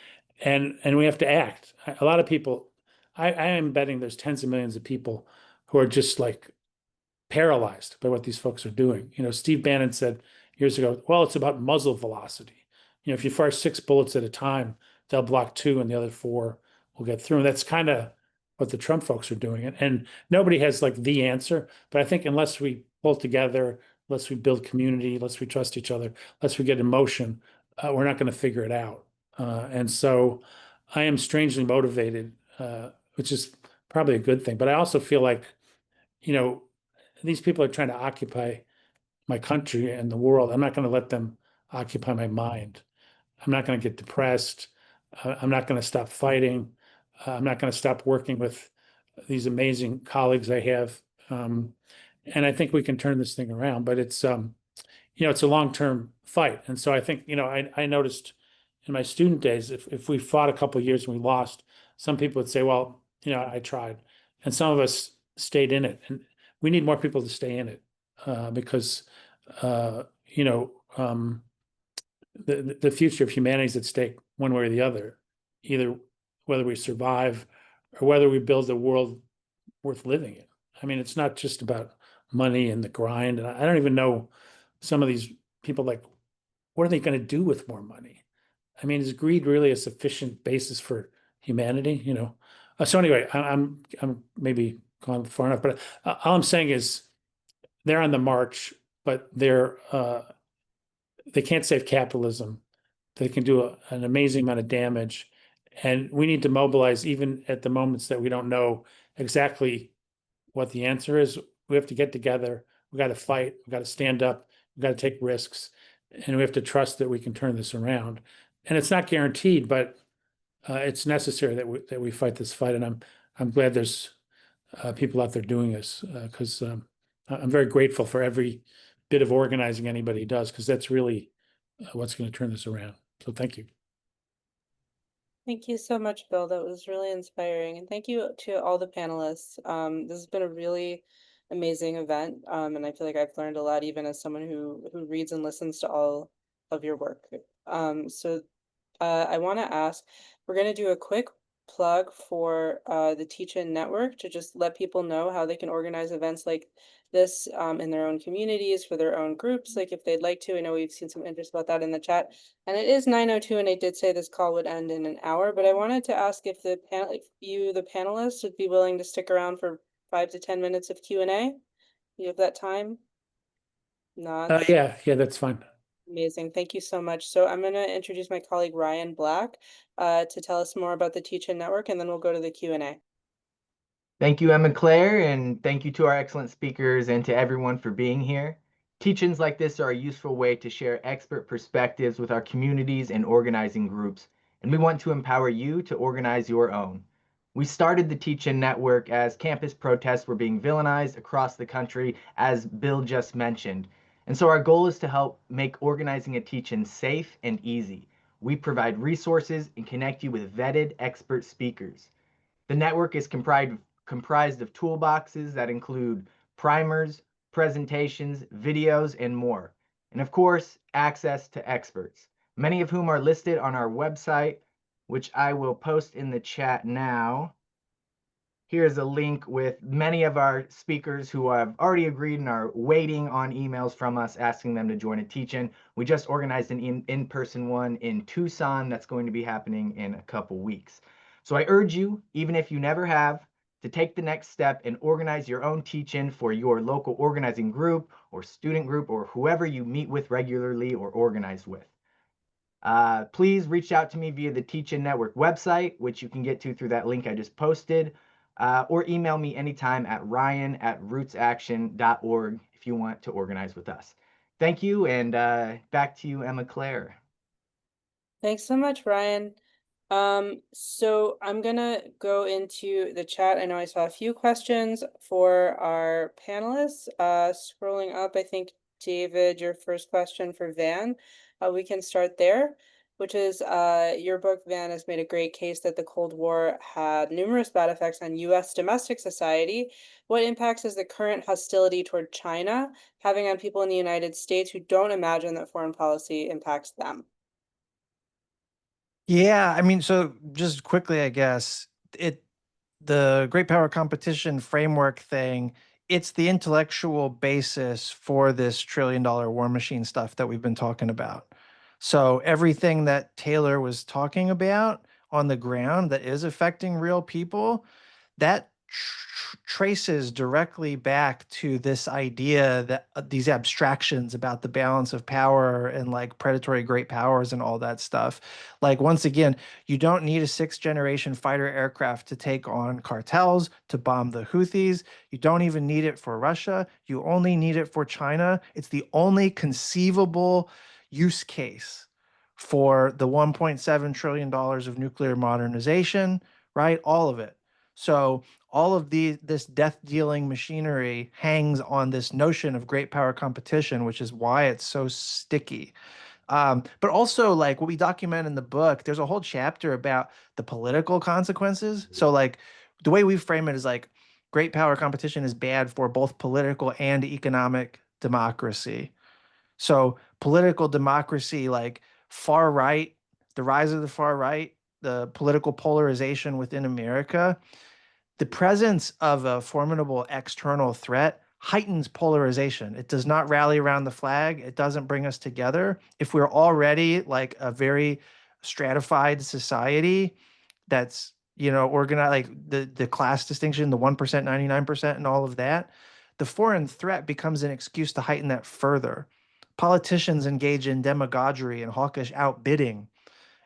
and we have to act. A lot of people, I am betting there's tens of millions of people who are just like paralyzed by what these folks are doing. Steve Bannon said years ago, well, it's about muzzle velocity. If you fire 6 bullets at a time, they'll block 2 and the other 4 will get through. And that's kind of what the Trump folks are doing. And nobody has like the answer, but I think unless we pull together, unless we build community, unless we trust each other, unless we get emotion, we're not going to figure it out. And so I am strangely motivated, which is probably a good thing. But I also feel like, these people are trying to occupy my country and the world. I'm not going to let them occupy my mind. I'm not going to get depressed. I'm not going to stop fighting. I'm not going to stop working with these amazing colleagues I have. And I think we can turn this thing around, but it's a long-term fight. And so I think, I noticed in my student days, if we fought a couple of years and we lost, some people would say, well, I tried. And some of us stayed in it. And we need more people to stay in it because, the future of humanity is at stake one way or the other, either whether we survive or whether we build a world worth living in. I mean, it's not just about money and the grind. And I don't even know some of these people, like, what are they going to do with more money? I mean, is greed really a sufficient basis for humanity? So anyway, I'm maybe gone far enough, but all I'm saying is they're on the march, but they can't save capitalism. They can do an amazing amount of damage, and we need to mobilize even at the moments that we don't know exactly what the answer is. We have to get together. We got to fight. We got to stand up. We got to take risks, and we have to trust that we can turn this around. And it's not guaranteed, but it's necessary that we fight this fight. And I'm glad there's people out there doing this because I'm very grateful for every bit of organizing anybody does, because that's really what's going to turn this around. So thank you. Thank you so much, Bill. That was really inspiring. And thank you to all the panelists. This has been a really amazing event. And I feel like I've learned a lot, even as someone who reads and listens to all of your work. So I want to ask, we're going to do a quick plug for the Teach-In Network to just let people know how they can organize events like this in their own communities, for their own groups, like if they'd like to. I know we've seen some interest about that in the chat. And it is 9:02, and I did say this call would end in an hour, but I wanted to ask if the panelists, would be willing to stick around for 5 to 10 minutes of Q&A. You have that time? Not. Yeah, that's fine. Amazing. Thank you so much. So I'm going to introduce my colleague Ryan Black to tell us more about the Teach-In Network, and then we'll go to the Q&A. Thank you, Emma Claire, and thank you to our excellent speakers and to everyone for being here. Teach-ins like this are a useful way to share expert perspectives with our communities and organizing groups, and we want to empower you to organize your own. We started the Teach-In Network as campus protests were being villainized across the country, as Bill just mentioned. And so our goal is to help make organizing a teach-in safe and easy. We provide resources and connect you with vetted expert speakers. The network is comprised of toolboxes that include primers, presentations, videos, and more. And of course, access to experts, many of whom are listed on our website, which I will post in the chat now. Here's a link with many of our speakers who have already agreed and are waiting on emails from us asking them to join a teach-in. We just organized an in-person one in Tucson that's going to be happening in a couple weeks. So I urge you, even if you never have, to take the next step and organize your own teach-in for your local organizing group or student group or whoever you meet with regularly or organize with. Please reach out to me via the Teach-In Network website, which you can get to through that link I just posted, or email me anytime at ryan@rootsaction.org if you want to organize with us. Thank you, and back to you, Emma Claire. Thanks so much, Ryan. So I'm gonna go into the chat. I know I saw a few questions for our panelists. Scrolling up, I think, David, your first question for Van. We can start there, which is your book, Van, has made a great case that the Cold War had numerous bad effects on US domestic society. What impacts is the current hostility toward China having on people in the United States who don't imagine that foreign policy impacts them? Yeah, I mean, so just quickly, I guess, the great power competition framework thing, it's the intellectual basis for this trillion-dollar war machine stuff that we've been talking about. So everything that Taylor was talking about on the ground that is affecting real people, that traces directly back to this idea that these abstractions about the balance of power and like predatory great powers and all that stuff. Like, once again, you don't need a sixth generation fighter aircraft to take on cartels, to bomb the Houthis. You don't even need it for Russia. You only need it for China. It's the only conceivable use case for the $1.7 trillion of nuclear modernization, right? All of it. So all of this death dealing machinery hangs on this notion of great power competition, which is why it's so sticky. But also, like what we document in the book, there's a whole chapter about the political consequences. So like the way we frame it is like great power competition is bad for both political and economic democracy. So political democracy, like far right, the rise of the far right, the political polarization within America, the presence of a formidable external threat heightens polarization. It does not rally around the flag. It doesn't bring us together. If we're already like a very stratified society that's, organized, like the class distinction, the 1%, 99%, and all of that, the foreign threat becomes an excuse to heighten that further. Politicians engage in demagoguery and hawkish outbidding.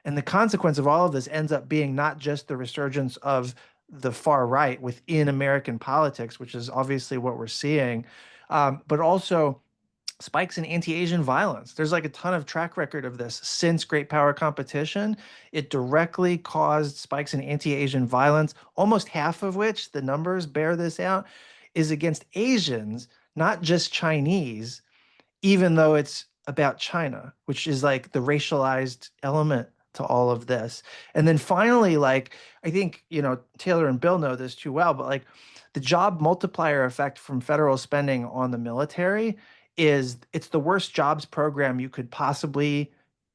And the consequence of all of this ends up being not just the resurgence of the far right within American politics, which is obviously what we're seeing, but also spikes in anti-Asian violence. There's like a ton of track record of this since great power competition. It directly caused spikes in anti-Asian violence, almost half of which, the numbers bear this out, is against Asians, not just Chinese, even though it's about China, which is like the racialized element to all of this. And then finally, like, I think, Taylor and Bill know this too well, but like the job multiplier effect from federal spending on the military it's the worst jobs program you could possibly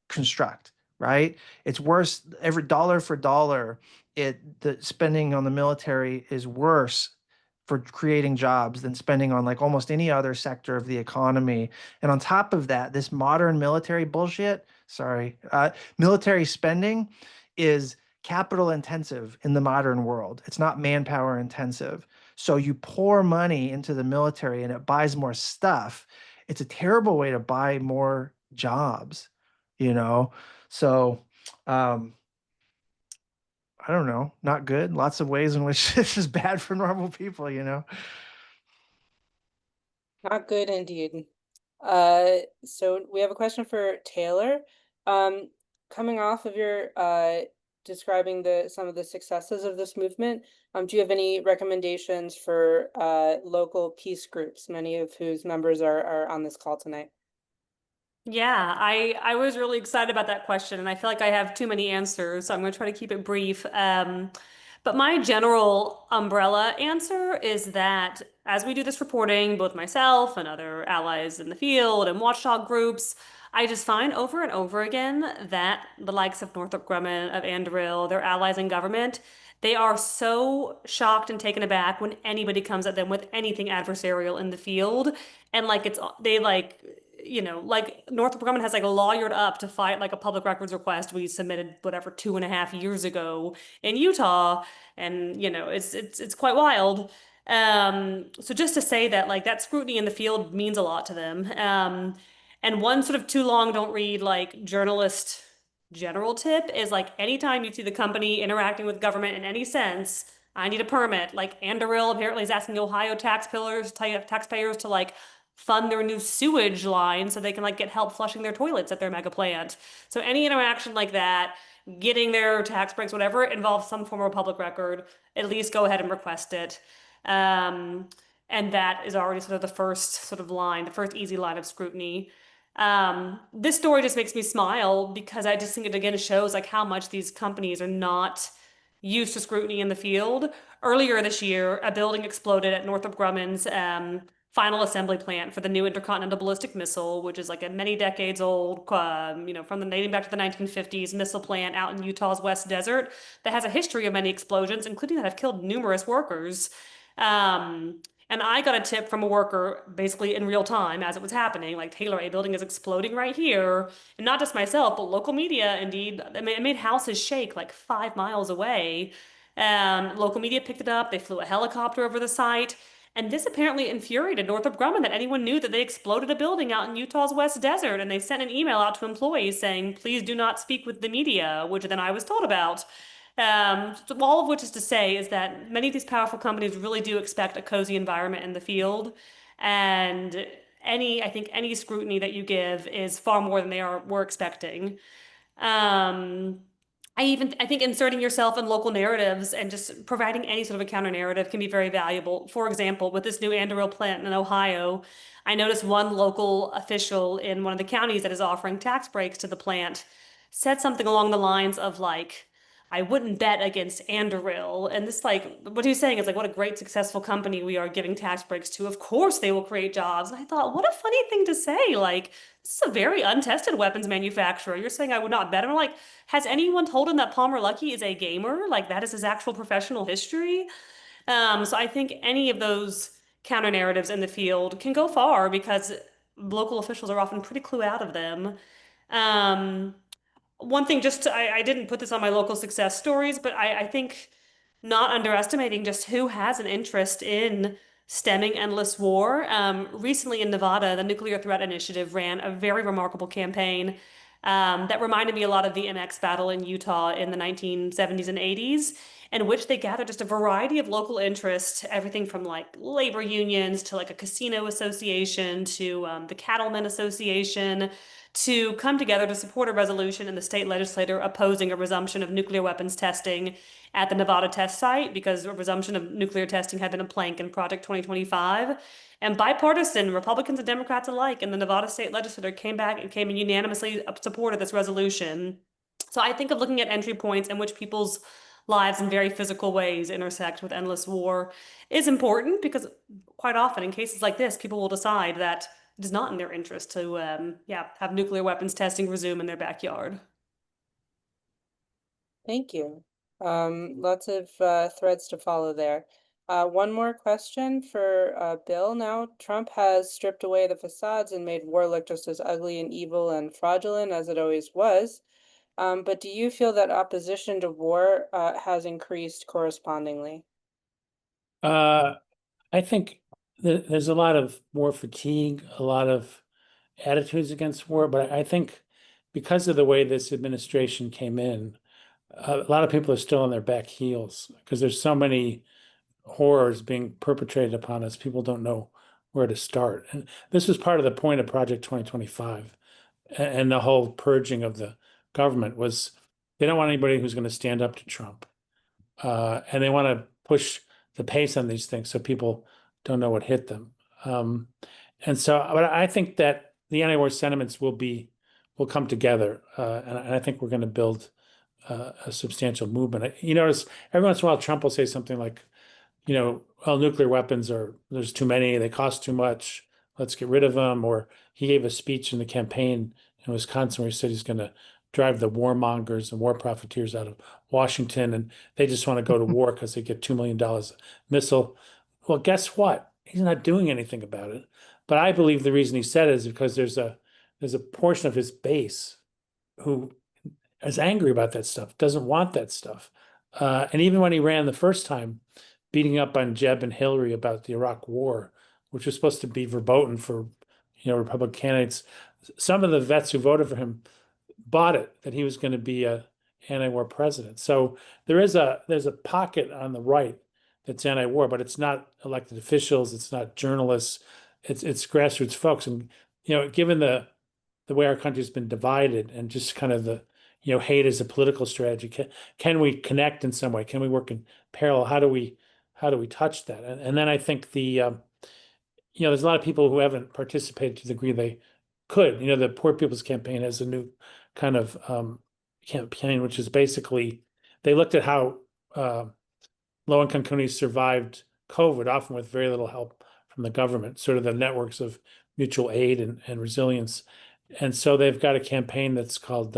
construct, right? It's worse every dollar for dollar. The spending on the military is worse for creating jobs than spending on like almost any other sector of the economy. And on top of that, this modern military bullshit, military spending is capital intensive in the modern world. It's not manpower intensive. So you pour money into the military and it buys more stuff. It's a terrible way to buy more jobs, you know? So, um, I don't know, not good. Lots of ways in which this is bad for normal people, you know? Not good indeed. So we have a question for Taylor. Um, Coming off of your describing some of the successes of this movement, do you have any recommendations for local peace groups, many of whose members are on this call tonight? Yeah, I was really excited about that question, and I feel like I have too many answers, so I'm going to try to keep it brief. But my general umbrella answer is that as we do this reporting, both myself and other allies in the field and watchdog groups, I just find over and over again that the likes of Northrop Grumman, of Anduril, their allies in government, they are so shocked and taken aback when anybody comes at them with anything adversarial in the field. And like they like, like Northrop Grumman has like lawyered up to fight like a public records request we submitted whatever 2.5 years ago in Utah, and it's quite wild. So just to say that like that scrutiny in the field means a lot to them. And one sort of too long don't read like journalist general tip is like anytime you see the company interacting with government in any sense, I need a permit. Like Anduril apparently is asking Ohio taxpayers to like fund their new sewage line so they can like get help flushing their toilets at their mega plant. So any interaction like that, getting their tax breaks, whatever, involves some form of public record, at least go ahead and request it. Um, and that is already sort of the first sort of line, the first easy line of scrutiny. This story just makes me smile because I just think it again shows like how much these companies are not used to scrutiny in the field. Earlier this year, a building exploded at Northrop Grumman's final assembly plant for the new intercontinental ballistic missile, which is like a many decades old, from the dating back to the 1950s missile plant out in Utah's West Desert that has a history of many explosions, including that have killed numerous workers. And I got a tip from a worker basically in real time as it was happening, like Taylor, a building is exploding right here. And not just myself, but local media, indeed. It made houses shake like 5 miles away. Local media picked it up. They flew a helicopter over the site. And this apparently infuriated Northrop Grumman that anyone knew that they exploded a building out in Utah's West Desert. And they sent an email out to employees saying, please do not speak with the media, which then I was told about. So all of which is to say is that many of these powerful companies really do expect a cozy environment in the field. And I think any scrutiny that you give is far more than were expecting. Um, I think inserting yourself in local narratives and just providing any sort of a counter narrative can be very valuable. For example, with this new Anduril plant in Ohio, I noticed one local official in one of the counties that is offering tax breaks to the plant said something along the lines of like, I wouldn't bet against Anduril. And this like what he's saying is like what a great successful company we are giving tax breaks to. Of course they will create jobs. And I thought, what a funny thing to say. Like, this is a very untested weapons manufacturer. You're saying I would not bet. I'm like, has anyone told him that Palmer Luckey is a gamer? Like that is his actual professional history. So I think any of those counter narratives in the field can go far because local officials are often pretty clued out of them. Um, One thing, I didn't put this on my local success stories, but I think not underestimating just who has an interest in stemming endless war. Recently in Nevada, the Nuclear Threat Initiative ran a very remarkable campaign that reminded me a lot of the MX battle in Utah in the 1970s and 80s, in which they gathered just a variety of local interests, everything from like labor unions to like a casino association to the Cattlemen Association, to come together to support a resolution in the state legislature opposing a resumption of nuclear weapons testing at the Nevada test site because a resumption of nuclear testing had been a plank in Project 2025. And bipartisan, Republicans and Democrats alike in the Nevada state legislature came back and came in unanimously support of this resolution. So I think of looking at entry points in which people's lives in very physical ways intersect with endless war is important because quite often in cases like this, people will decide that it is not in their interest to have nuclear weapons testing resume in their backyard. Thank you. Lots of threads to follow there. One more question for Bill now. Trump has stripped away the facades and made war look just as ugly and evil and fraudulent as it always was. But do you feel that opposition to war has increased correspondingly? I think there's a lot of war fatigue, a lot of attitudes against war, but I think because of the way this administration came in, a lot of people are still on their back heels because there's so many horrors being perpetrated upon us. People don't know where to start. And this was part of the point of Project 2025 and the whole purging of the government was they don't want anybody who's going to stand up to Trump. And they want to push the pace on these things so people don't know what hit them. And so, but I think that the anti-war sentiments will come together, and I think we're going to build a substantial movement. You notice every once in a while Trump will say something like, well, nuclear weapons there's too many, they cost too much, let's get rid of them. Or he gave a speech in the campaign in Wisconsin where he said he's going to drive the warmongers and war profiteers out of Washington, and they just want to go to war because they get $2 million a missile. Well, guess what? He's not doing anything about it. But I believe the reason he said it is because there's a portion of his base who is angry about that stuff, doesn't want that stuff. And even when he ran the first time, beating up on Jeb and Hillary about the Iraq War, which was supposed to be verboten for Republican candidates, some of the vets who voted for him bought it that he was going to be a anti-war president. So there's a pocket on the right that's anti-war, but it's not elected officials, it's not journalists, it's grassroots folks. And given the way our country's been divided and just kind of the hate as a political strategy, can we connect in some way? Can we work in parallel? How do we touch that? And then I think there's a lot of people who haven't participated to the degree they could. The Poor People's Campaign has a new kind of campaign, which is basically they looked at how low-income communities survived COVID, often with very little help from the government, sort of the networks of mutual aid and resilience. And so they've got a campaign that's called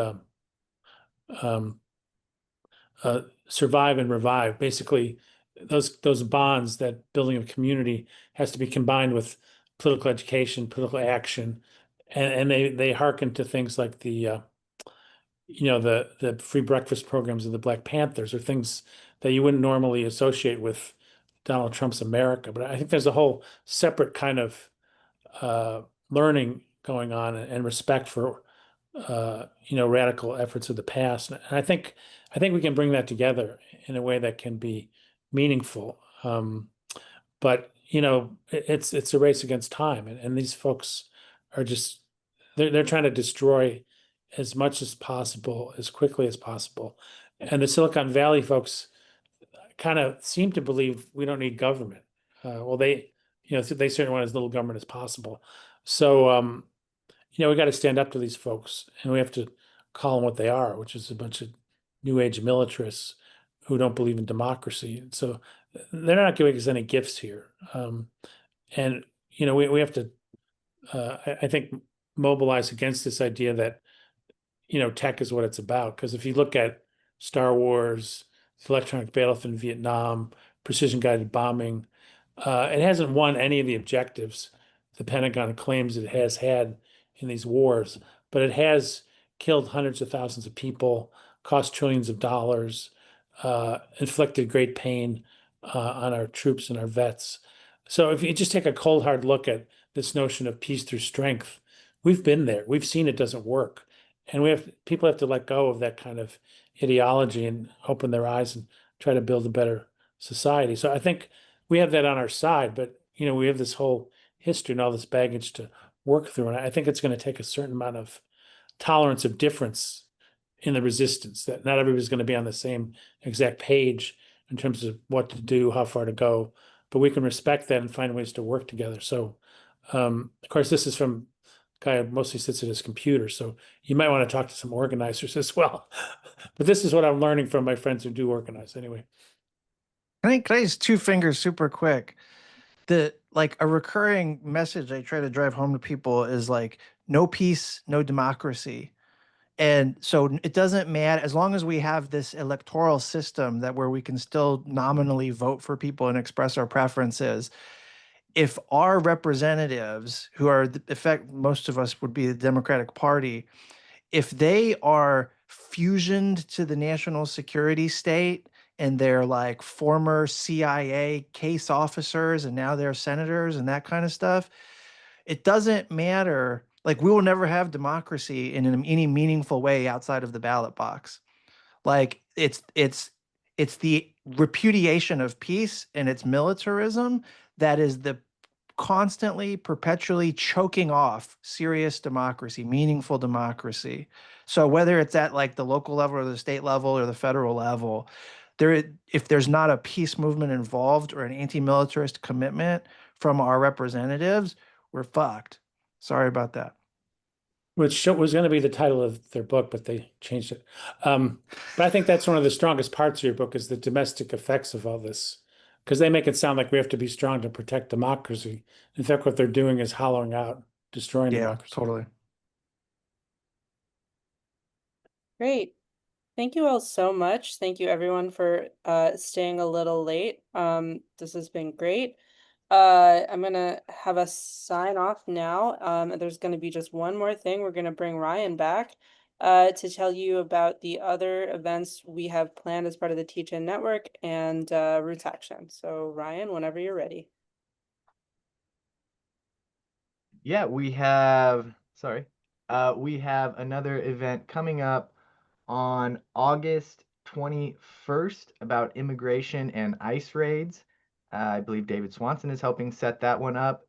Survive and Revive. Basically, those bonds, that building of community has to be combined with political education, political action, and they hearken to things like the free breakfast programs of the Black Panthers, or things that you wouldn't normally associate with Donald Trump's America. But I think there's a whole separate kind of learning going on and respect for radical efforts of the past. And I think we can bring that together in a way that can be meaningful. But it's a race against time, and these folks are just they're trying to destroy as much as possible, as quickly as possible. And the Silicon Valley folks kind of seem to believe we don't need government. Well, they certainly want as little government as possible. So, we got to stand up to these folks, and we have to call them what they are, which is a bunch of new age militarists who don't believe in democracy. So they're not giving us any gifts here. And, we have to, I think, mobilize against this idea that, tech is what it's about. Because if you look at Star Wars, the electronic battlefield in Vietnam, precision guided bombing, it hasn't won any of the objectives the Pentagon claims it has had in these wars, but it has killed hundreds of thousands of people, cost trillions of dollars, inflicted great pain on our troops and our vets. So if you just take a cold, hard look at this notion of peace through strength, we've been there. We've seen it doesn't work. And people have to let go of that kind of ideology and open their eyes and try to build a better society. So I think we have that on our side, but we have this whole history and all this baggage to work through. And I think it's going to take a certain amount of tolerance of difference in the resistance, that not everybody's going to be on the same exact page in terms of what to do, how far to go, but we can respect that and find ways to work together. So, of course, this is from a guy who mostly sits at his computer, so you might want to talk to some organizers as well. But this is what I'm learning from my friends who do organize anyway. Can I use two fingers super quick? A recurring message I try to drive home to people is like, no peace, no democracy. And so it doesn't matter, as long as we have this electoral system where we can still nominally vote for people and express our preferences. If our representatives, who are, in fact, most of us would be the Democratic Party, if they are fusioned to the national security state and they're like former CIA case officers and now they're senators and that kind of stuff, it doesn't matter Like, we will never have democracy in any meaningful way outside of the ballot box. Like, it's the repudiation of peace and its militarism that is the constantly, perpetually choking off serious democracy, meaningful democracy. So whether it's at like the local level or the state level or the federal level, if there's not a peace movement involved or an anti-militarist commitment from our representatives, we're fucked. Sorry about that. Which was going to be the title of their book, but they changed it. But I think that's one of the strongest parts of your book is the domestic effects of all this, because they make it sound like we have to be strong to protect democracy. In fact, what they're doing is hollowing out, destroying Yeah, democracy. totally. Great. Thank you all so much. Thank you everyone for staying a little late. This has been great. I'm gonna have us sign off now. And there's gonna be just one more thing. We're gonna bring Ryan back to tell you about the other events we have planned as part of the Teach In Network and Roots Action. So Ryan, whenever you're ready. Yeah, we have another event coming up on August 21st about immigration and ICE raids. I believe David Swanson is helping set that one up.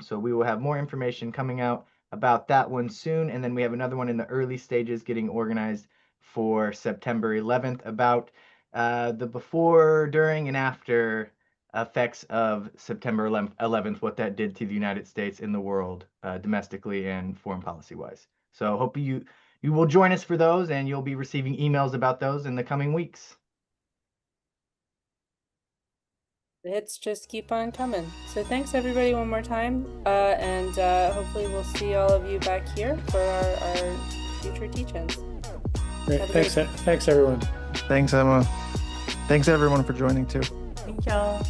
So we will have more information coming out about that one soon. And then we have another one in the early stages getting organized for September 11th about the before, during, and after effects of September 11th, what that did to the United States and the world, domestically and foreign policy wise. So hope you will join us for those, and you'll be receiving emails about those in the coming weeks. The hits just keep on coming. So thanks everybody one more time. And hopefully we'll see all of you back here for our future teach-ins. Great. Thanks everyone. Thanks, Emma. Thanks everyone for joining too. Thank y'all.